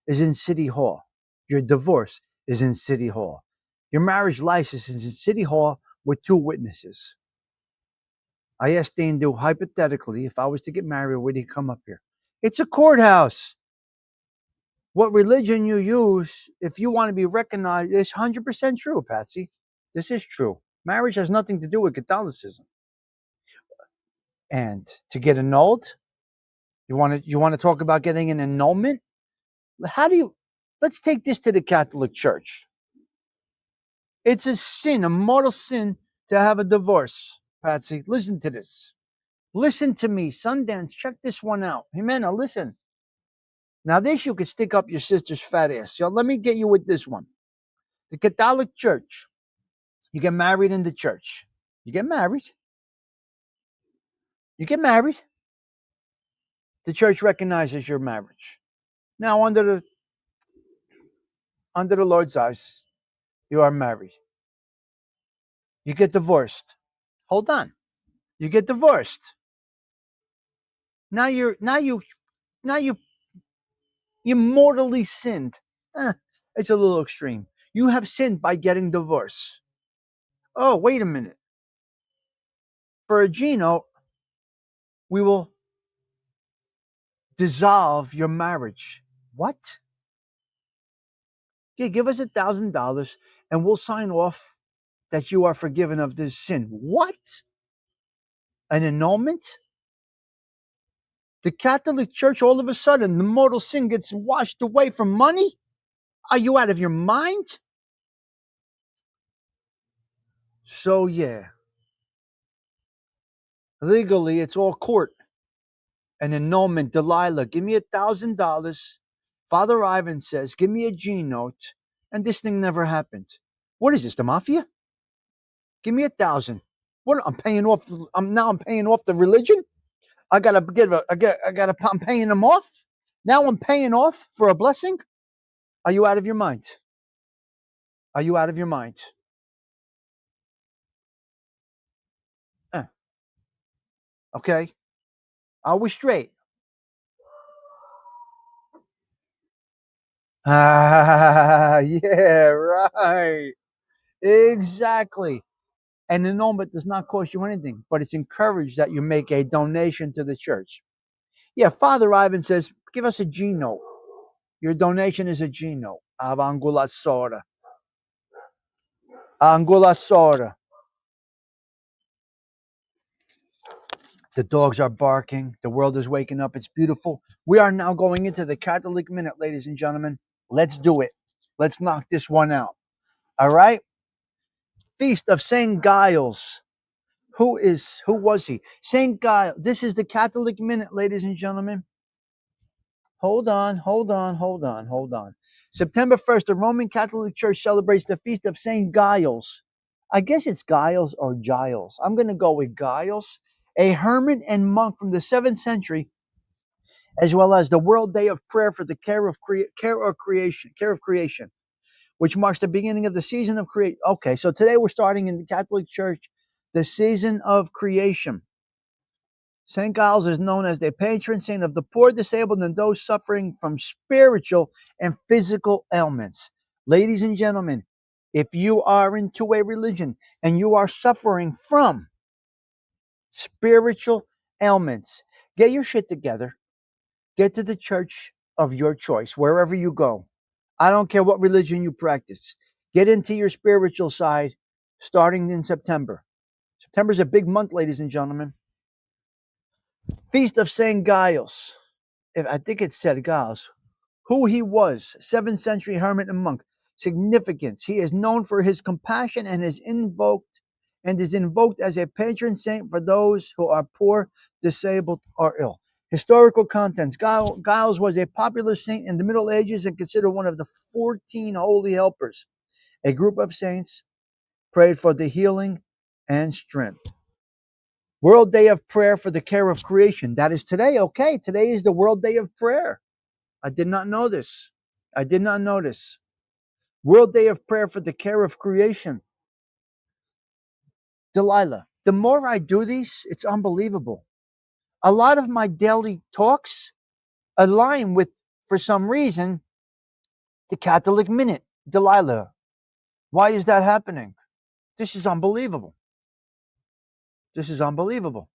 S1: is in City Hall. Your divorce is in City Hall. Your marriage license is in City Hall with 2 witnesses. I asked Dandu, hypothetically, if I was to get married, would he come up here? It's a courthouse. What religion you use, if you want to be recognized, is 100% true, Patsy. This is true. Marriage has nothing to do with Catholicism. And to get annulled, you want to talk about getting an annulment? Let's take this to the Catholic Church. It's a sin, a mortal sin, to have a divorce, Patsy. Listen to this. Listen to me, Sundance. Check this one out. Jimena, listen. Now, this you could stick up your sister's fat ass. So let me get you with this one. The Catholic Church. You get married in the church. You get married. You get married. The church recognizes your marriage. Now, under the Lord's eyes, you are married. You get divorced. Hold on. You get divorced. Now you mortally sinned. It's a little extreme. You have sinned by getting divorced. Oh, wait a minute. For a Gino, we will dissolve your marriage. What? Yeah, give us $1,000 and we'll sign off that you are forgiven of this sin. What? An annulment? The Catholic Church, all of a sudden, the mortal sin gets washed away for money? Are you out of your mind? So, yeah. Legally, it's all court. An annulment, Delilah, give me $1,000. Father Ivan says, give me a G note. And this thing never happened. What is this, the mafia? Give me $1,000. What? I'm paying off the religion? I'm paying them off? Now I'm paying off for a blessing? Are you out of your mind? Are you out of your mind? Okay? Are we straight? Yeah, right. Exactly. An annulment does not cost you anything, but it's encouraged that you make a donation to the church. Yeah, Father Ivan says, give us a G note. Your donation is a G note. Avangula Sora. Angula Sora. The dogs are barking. The world is waking up. It's beautiful. We are now going into the Catholic Minute, ladies and gentlemen. Let's do it. Let's knock this one out. All right? Feast of St. Giles. Who was he? St. Giles. This is the Catholic Minute, ladies and gentlemen. Hold on. September 1st, the Roman Catholic Church celebrates the Feast of St. Giles. I guess it's Giles or Giles. I'm going to go with Giles, a hermit and monk from the 7th century, as well as the World Day of Prayer for the care of creation, which marks the beginning of the season of creation. Okay, so today we're starting in the Catholic Church, the season of creation. St. Giles is known as the patron saint of the poor, disabled, and those suffering from spiritual and physical ailments. Ladies and gentlemen, if you are into a religion and you are suffering from spiritual ailments, get your shit together. Get to the church of your choice, wherever you go. I don't care what religion you practice. Get into your spiritual side starting in September. September is a big month, ladies and gentlemen. Feast of St. Giles. I think it said Giles. Who he was, 7th century hermit and monk. Significance. He is known for his compassion and is invoked as a patron saint for those who are poor, disabled, or ill. Historical contents. Giles was a popular saint in the Middle Ages and considered one of the 14 holy helpers. A group of saints prayed for the healing and strength. World Day of Prayer for the Care of Creation. That is today. Okay, today is the World Day of Prayer. I did not know this. I did not know this. World Day of Prayer for the Care of Creation. Delilah, the more I do these, it's unbelievable. A lot of my daily talks align with, for some reason, the Catholic Minute. Delilah, why is that happening? This is unbelievable. This is unbelievable.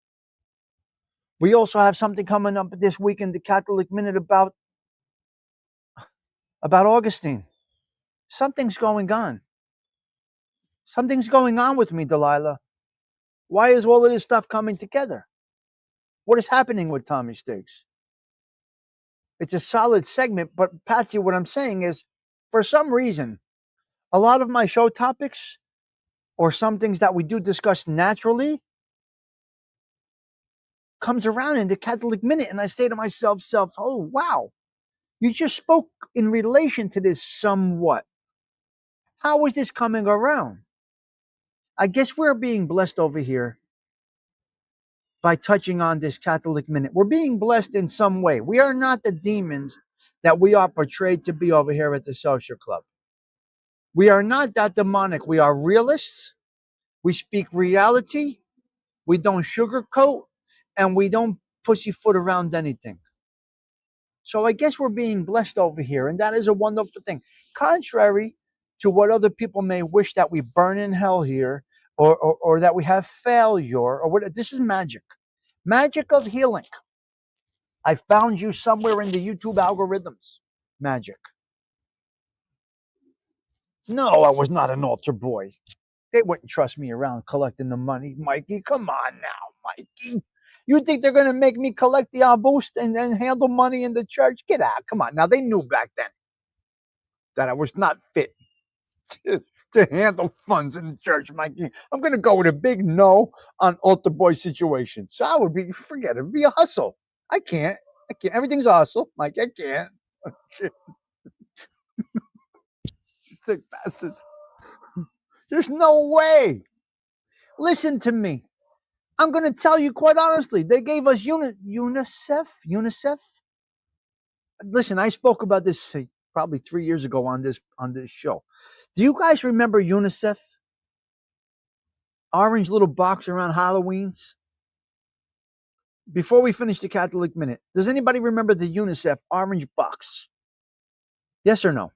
S1: We also have something coming up this week in the Catholic Minute about Augustine. Something's going on. Something's going on with me, Delilah. Why is all of this stuff coming together? What is happening with Tommy Stiggs? It's a solid segment, but Patsy, what I'm saying is, for some reason, a lot of my show topics or some things that we do discuss naturally comes around in the Catholic Minute, and I say to myself, oh, wow, you just spoke in relation to this somewhat. How is this coming around? I guess we're being blessed over here by touching on this Catholic Minute. We're being blessed in some way. We are not the demons that we are portrayed to be over here at the Social Club. We are not that demonic. We are realists. We speak reality. We don't sugarcoat, and we don't pussyfoot around anything. So I guess we're being blessed over here, and that is a wonderful thing. Contrary to what other people may wish, that we burn in hell here, or that we have failure, or what. This is magic. Magic of healing. I found you somewhere in the YouTube algorithms. Magic. No, I was not an altar boy. They wouldn't trust me around collecting the money. Mikey, come on now, Mikey. You think they're going to make me collect the arbust and then handle money in the church? Get out. Come on. Now, they knew back then that I was not fit to handle funds in the church, Mikey. I'm going to go with a big no on altar boy situations. So I would be, forget it. It would be a hustle. I can't. Everything's a hustle, Mike. I can't. Sick bastard. There's no way. Listen to me. I'm going to tell you quite honestly. They gave us UNICEF. Listen, I spoke about this probably 3 years ago on this show. Do you guys remember UNICEF? Orange little box around Halloween's. Before we finish the Catholic Minute, does anybody remember the UNICEF orange box? Yes or no?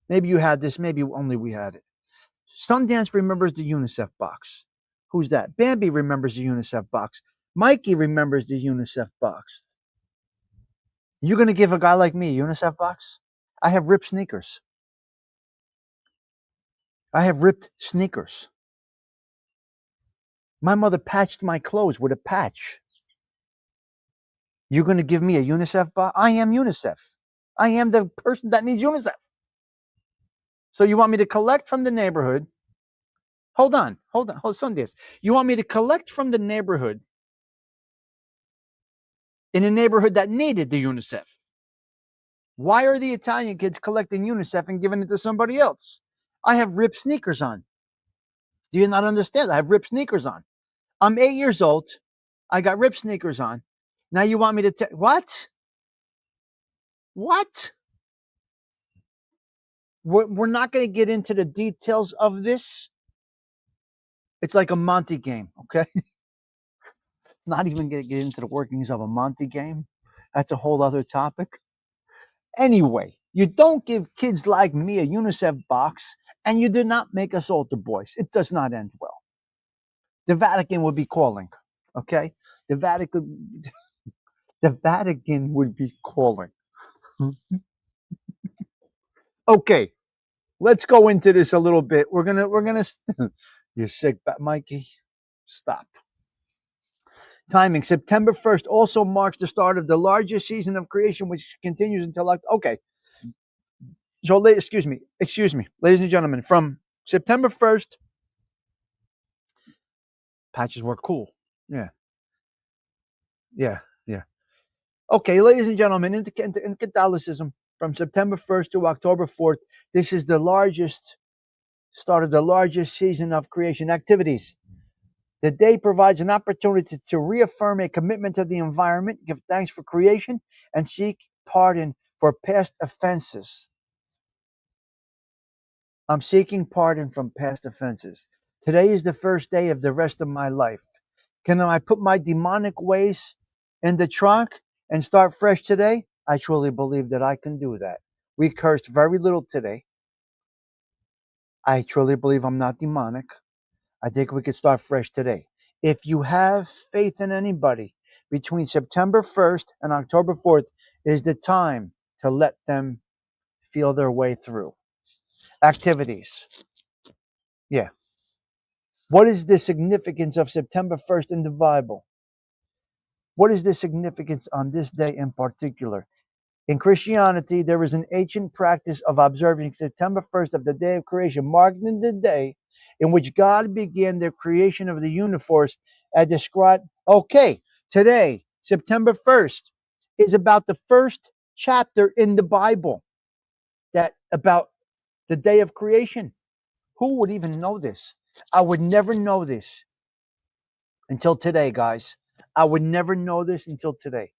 S1: Maybe you had this. Maybe only we had it. Sundance remembers the UNICEF box. Who's that? Bambi remembers the UNICEF box. Mikey remembers the UNICEF box. You going to give a guy like me a UNICEF box? I have ripped sneakers. My mother patched my clothes with a patch. You're going to give me a UNICEF box? I am UNICEF. I am the person that needs UNICEF. So you want me to collect from the neighborhood? Hold on, Sundays. You want me to collect from the neighborhood in a neighborhood that needed the UNICEF? Why are the Italian kids collecting UNICEF and giving it to somebody else? I have ripped sneakers on. Do you not understand? I have ripped sneakers on. I'm 8 years old. I got ripped sneakers on. Now you want me to what? What? We're not going to get into the details of this. It's like a Monty game, okay? Not even going to get into the workings of a Monty game. That's a whole other topic. Anyway, you don't give kids like me a UNICEF box, and you do not make us altar boys. It does not end well. The Vatican would be calling, okay? The Vatican would be calling. Okay, let's go into this a little bit. We're gonna. You're sick, Mikey. Stop. Timing: September 1st also marks the start of the largest season of creation, which continues until okay. So, excuse me, ladies and gentlemen. From September 1st, patches were cool. Yeah. Okay, ladies and gentlemen, in Catholicism, from September 1st to October 4th, this is the largest start of the largest season of creation activities. The day provides an opportunity to reaffirm a commitment to the environment, give thanks for creation, and seek pardon for past offenses. I'm seeking pardon from past offenses. Today is the first day of the rest of my life. Can I put my demonic ways in the trunk and start fresh today? I truly believe that I can do that. We cursed very little today. I truly believe I'm not demonic. I think we could start fresh today. If you have faith in anybody, between September 1st and October 4th is the time to let them feel their way through. Activities. Yeah. What is the significance of September 1st in the Bible? What is the significance on this day in particular? In Christianity, there is an ancient practice of observing September 1st of the day of creation, marking the day in which God began the creation of the universe as described. Okay, today, September 1st, is about the first chapter in the Bible that about the day of creation. Who would even know this? I would never know this until today, guys. I would never know this until today.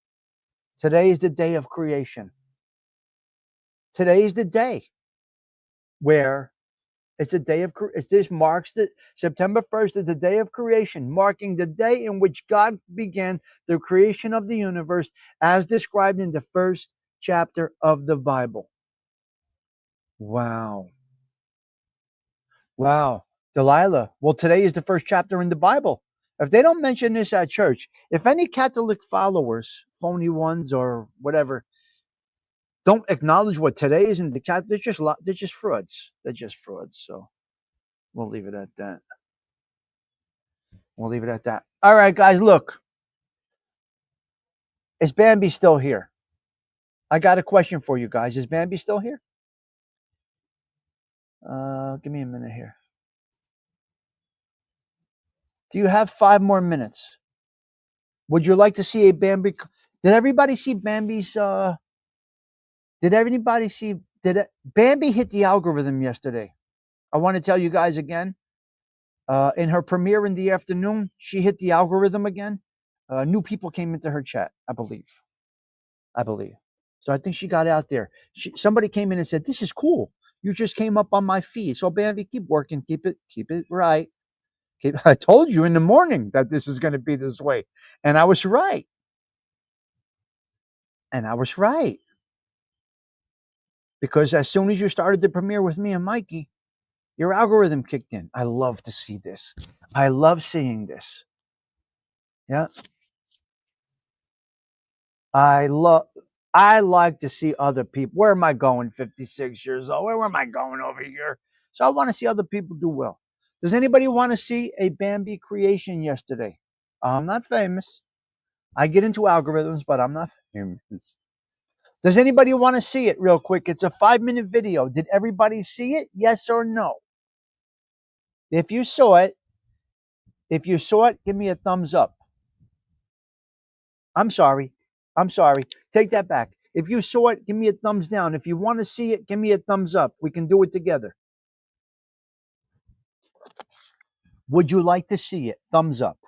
S1: Today is the day of creation. Today is the day where it's the day of this marks the September 1st is the day of creation, marking the day in which God began the creation of the universe as described in the first chapter of the Bible. Wow. Wow. Delilah. Well, today is the first chapter in the Bible. If they don't mention this at church, if any Catholic followers, phony ones or whatever, don't acknowledge what today is in the Catholic, they're just frauds. They're just frauds. So we'll leave it at that. We'll leave it at that. All right, guys, look. Is Bambi still here? I got a question for you guys. Is Bambi still here? Give me a minute here. Do you have 5 more minutes? Would you like to see a Bambi? Did everybody see Bambi's? Did everybody see? Bambi hit the algorithm yesterday? I want to tell you guys again. In her premiere in the afternoon, she hit the algorithm again. New people came into her chat, I believe. So I think she got out there. Somebody came in and said, "This is cool. You just came up on my feed." So Bambi, keep working, keep it right. I told you in the morning that this is going to be this way, and I was right. Because as soon as you started the premiere with me and Mikey, your algorithm kicked in. I love to see this. I love seeing this. Yeah. I like to see other people. Where am I going? 56 years old. Where am I going over here? So I want to see other people do well. Does anybody want to see a Bambi creation yesterday? I'm not famous. I get into algorithms, but I'm not famous. Does anybody want to see it real quick? It's a 5-minute video. Did everybody see it? Yes or no? If you saw it, give me a thumbs up. I'm sorry. Take that back. If you saw it, give me a thumbs down. If you want to see it, give me a thumbs up. We can do it together. Would you like to see it? Thumbs up.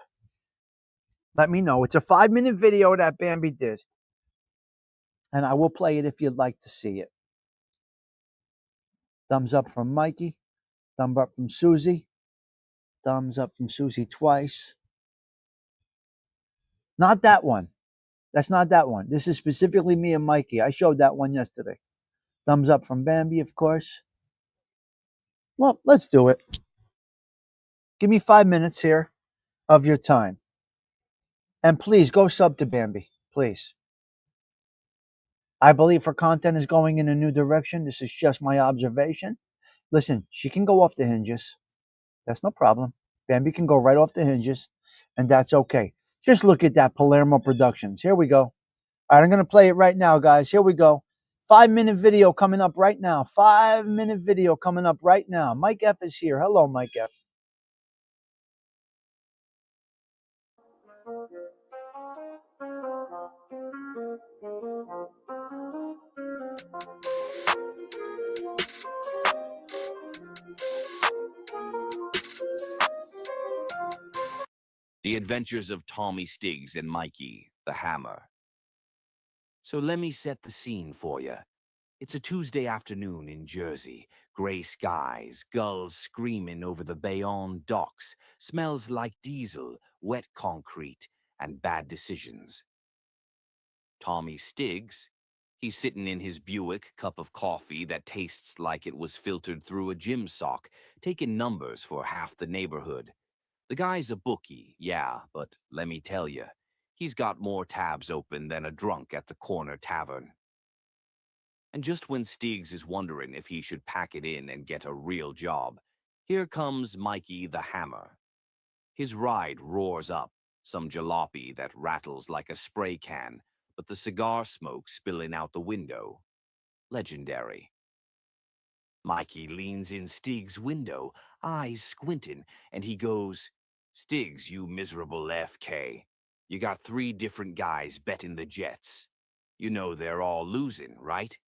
S1: Let me know. It's a 5-minute video that Bambi did. And I will play it if you'd like to see it. Thumbs up from Mikey. Thumbs up from Susie. Thumbs up from Susie twice. Not that one. That's not that one. This is specifically me and Mikey. I showed that one yesterday. Thumbs up from Bambi, of course. Well, let's do it. Give me 5 minutes here of your time. And please go sub to Bambi. Please. I believe her content is going in a new direction. This is just my observation. Listen, she can go off the hinges. That's no problem. Bambi can go right off the hinges, and that's okay. Just look at that Palermo Productions. Here we go. All right, I'm going to play it right now, guys. Here we go. 5-minute video coming up right now. 5-minute video coming up right now. Mike F is here. Hello, Mike F.
S2: The Adventures of Tommy Stiggs and Mikey, the Hammer. So let me set the scene for you. It's a Tuesday afternoon in Jersey. Gray skies, gulls screaming over the Bayonne docks, smells like diesel, wet concrete, and bad decisions. Tommy Stiggs, he's sitting in his Buick cup of coffee that tastes like it was filtered through a gym sock, taking numbers for half the neighborhood. The guy's a bookie, yeah, but let me tell you, he's got more tabs open than a drunk at the corner tavern. And just when Stiggs is wondering if he should pack it in and get a real job, here comes Mikey the Hammer. His ride roars up, some jalopy that rattles like a spray can, but the cigar smoke spilling out the window. Legendary. Mikey leans in Stiggs' window, eyes squinting, and he goes, "Stiggs, you miserable FK. You got 3 different guys betting the Jets. You know they're all losing, right?"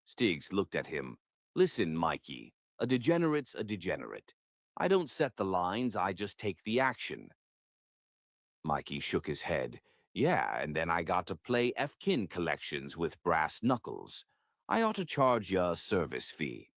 S2: Stiggs looked at him. "Listen, Mikey, a degenerate's a degenerate. I don't set the lines, I just take the action." Mikey shook his head. "Yeah, and then I got to play F-Kin collections with brass knuckles. I ought to charge you a service fee."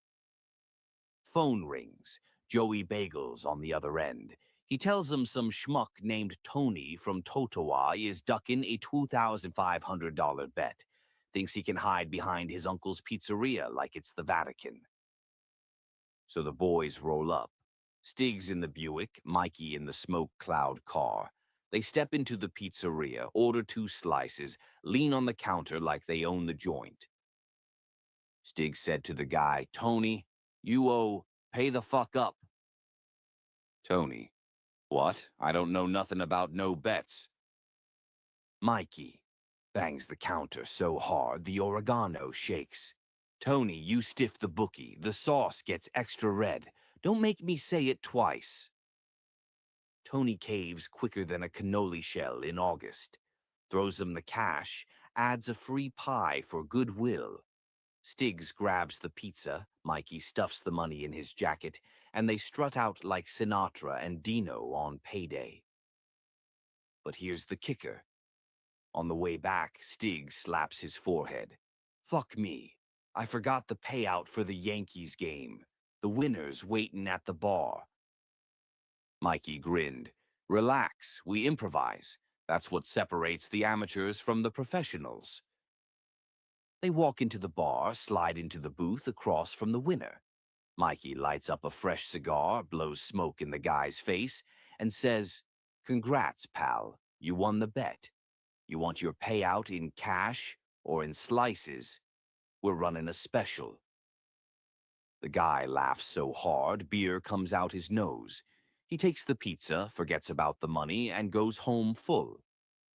S2: Phone rings. Joey Bagels on the other end. He tells them some schmuck named Tony from Totowa is ducking a $2,500 bet. Thinks he can hide behind his uncle's pizzeria like it's the Vatican. So the boys roll up. Stiggs in the Buick, Mikey in the smoke cloud car. They step into the pizzeria, order 2 slices, lean on the counter like they own the joint. Stiggs said to the guy, "Tony, you owe, pay the fuck up." Tony, "What? I don't know nothing about no bets." Mikey bangs the counter so hard the oregano shakes. "Tony, you stiff the bookie. The sauce gets extra red. Don't make me say it twice." Tony caves quicker than a cannoli shell in August. Throws them the cash, adds a free pie for goodwill. Stiggs grabs the pizza, Mikey stuffs the money in his jacket, and they strut out like Sinatra and Dino on payday. But here's the kicker. On the way back, Stiggs slaps his forehead. "Fuck me. I forgot the payout for the Yankees game. The winner's waiting at the bar." Mikey grinned. "Relax, we improvise. That's what separates the amateurs from the professionals." They walk into the bar, slide into the booth across from the winner. Mikey lights up a fresh cigar, blows smoke in the guy's face, and says, "Congrats, pal. You won the bet. You want your payout in cash or in slices? We're running a special." The guy laughs so hard, beer comes out his nose. He takes the pizza, forgets about the money, and goes home full.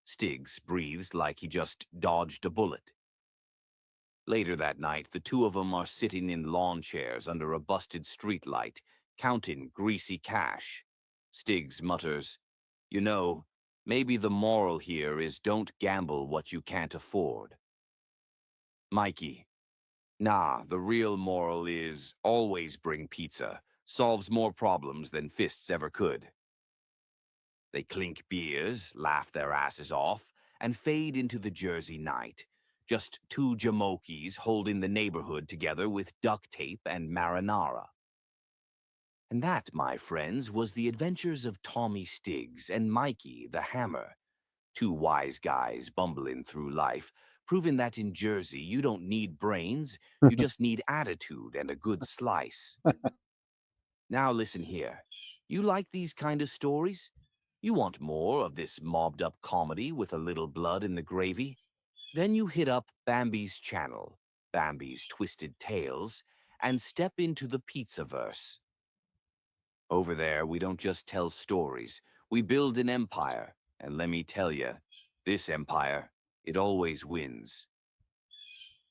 S2: Stiggs breathes like he just dodged a bullet. Later that night, the two of them are sitting in lawn chairs under a busted streetlight, counting greasy cash. Stiggs mutters, "You know, maybe the moral here is don't gamble what you can't afford." Mikey, "Nah, the real moral is always bring pizza. Solves more problems than fists ever could." They clink beers, laugh their asses off, and fade into the Jersey night. Just 2 jamokis holding the neighborhood together with duct tape and marinara. And that, my friends, was the adventures of Tommy Stiggs and Mikey the Hammer. 2 wise guys bumbling through life, proving that in Jersey you don't need brains, you just need attitude and a good slice. Now listen here. You like these kind of stories? You want more of this mobbed up comedy with a little blood in the gravy? Then you hit up Bambi's channel, Bambi's Twisted Tales, and step into the Pizzaverse. Over there, we don't just tell stories. We build an empire. And let me tell you, this empire, it always wins.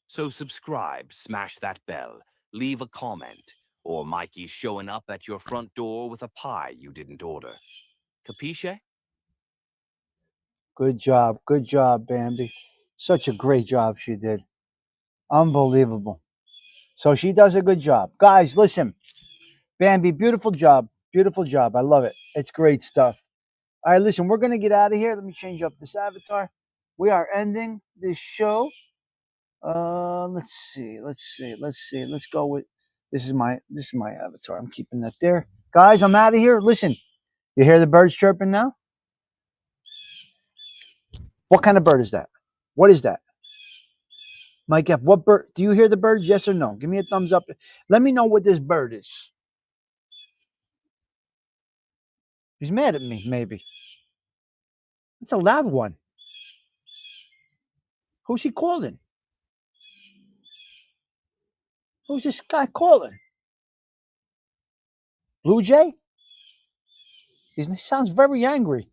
S2: So subscribe, smash that bell, leave a comment, or Mikey's showing up at your front door with a pie you didn't order. Capisce?
S1: Good job, Bambi. Such a great job she did. Unbelievable. So she does a good job. Guys, listen. Bambi, beautiful job. Beautiful job. I love it. It's great stuff. All right, listen, we're going to get out of here. Let me change up this avatar. We are ending this show. Let's see. Let's go with this is my avatar. I'm keeping that there. Guys, I'm out of here. Listen, you hear the birds chirping now? What kind of bird is that? What is that? Mike F, what bird? Do you hear the birds? Yes or no? Give me a thumbs up. Let me know what this bird is. He's mad at me, maybe. It's a loud one. Who's he calling? Who's this guy calling? Blue Jay? He sounds very angry.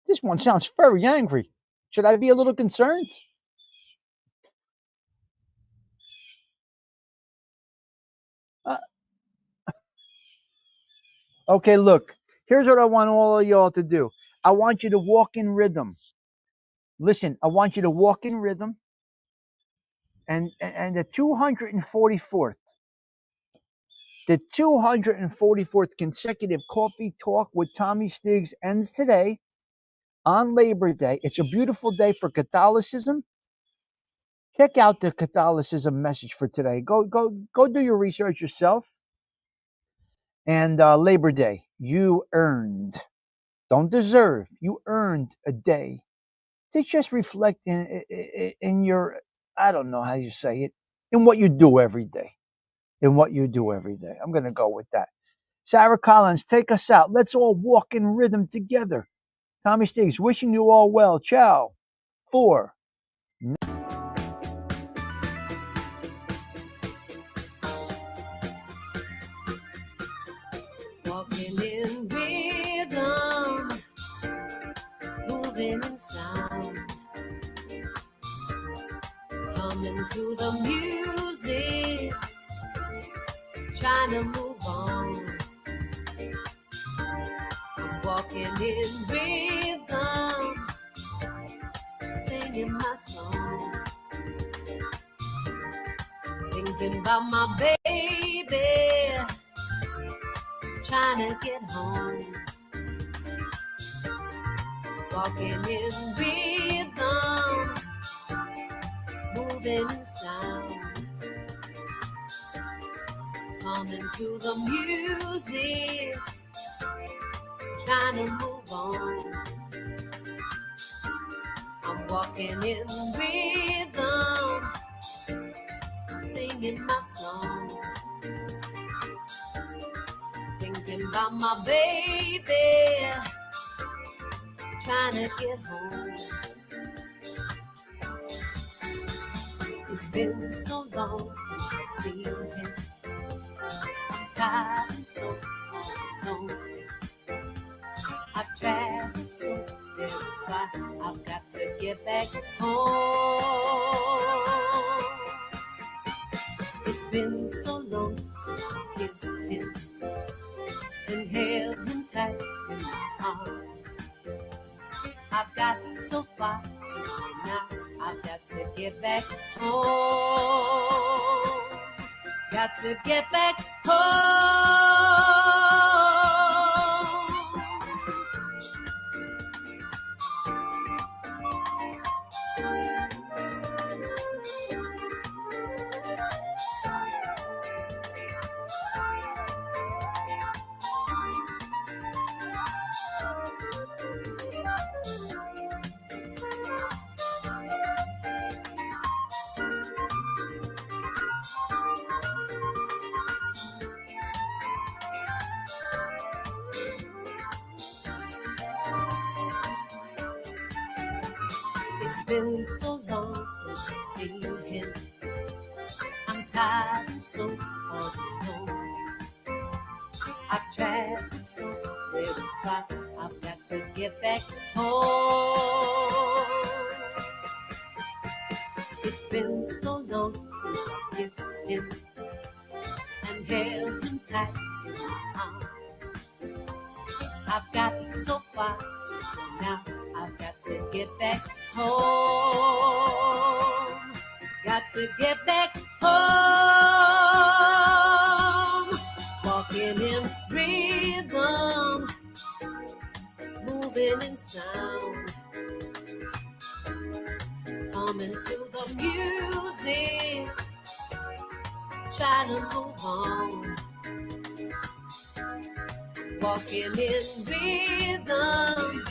S1: This one sounds very angry. Should I be a little concerned? Okay, look. Here's what I want all of y'all to do. I want you to walk in rhythm. Listen, I want you to walk in rhythm. And the 244th consecutive Coffee Talk with Tommy Stiggs ends today on Labor Day. It's a beautiful day for Catholicism. Check out the Catholicism message for today. Go do your research yourself. And Labor Day, you earned, don't deserve, you earned a day to just reflect in your, I don't know how you say it, in what you do every day. In what you do every day. I'm going to go with that. Sarah Collins, take us out. Let's all walk in rhythm together. Tommy Stiggs, wishing you all well. Ciao. 4.
S3: Walking in rhythm, moving in sound, humming to the music, trying to move on. I'm walking in rhythm, singing my song, thinking about my baby, trying to get home. Walking in rhythm, moving in sound, humming to the music, trying to move on. I'm walking in rhythm, singing my song, thinking about my baby, trying to get home. It's been so long since I've seen him. I'm tired and so alone. I've traveled so very far. I've got to get back home. It's been so long since I kissed him and held him tight in my arms. I've got so far to go now. I've got to get back home. Got to get back home. It's been so long since I've seen him. I'm tired and so all alone. I've traveled so very far. I've got to get back home. It's been so long since I kissed him and held him tight in my arms. I've got so far to go now. I've got to get back home. Got to get back home. Walking in rhythm, moving in sound, humming to the music, trying to move on. Walking in rhythm,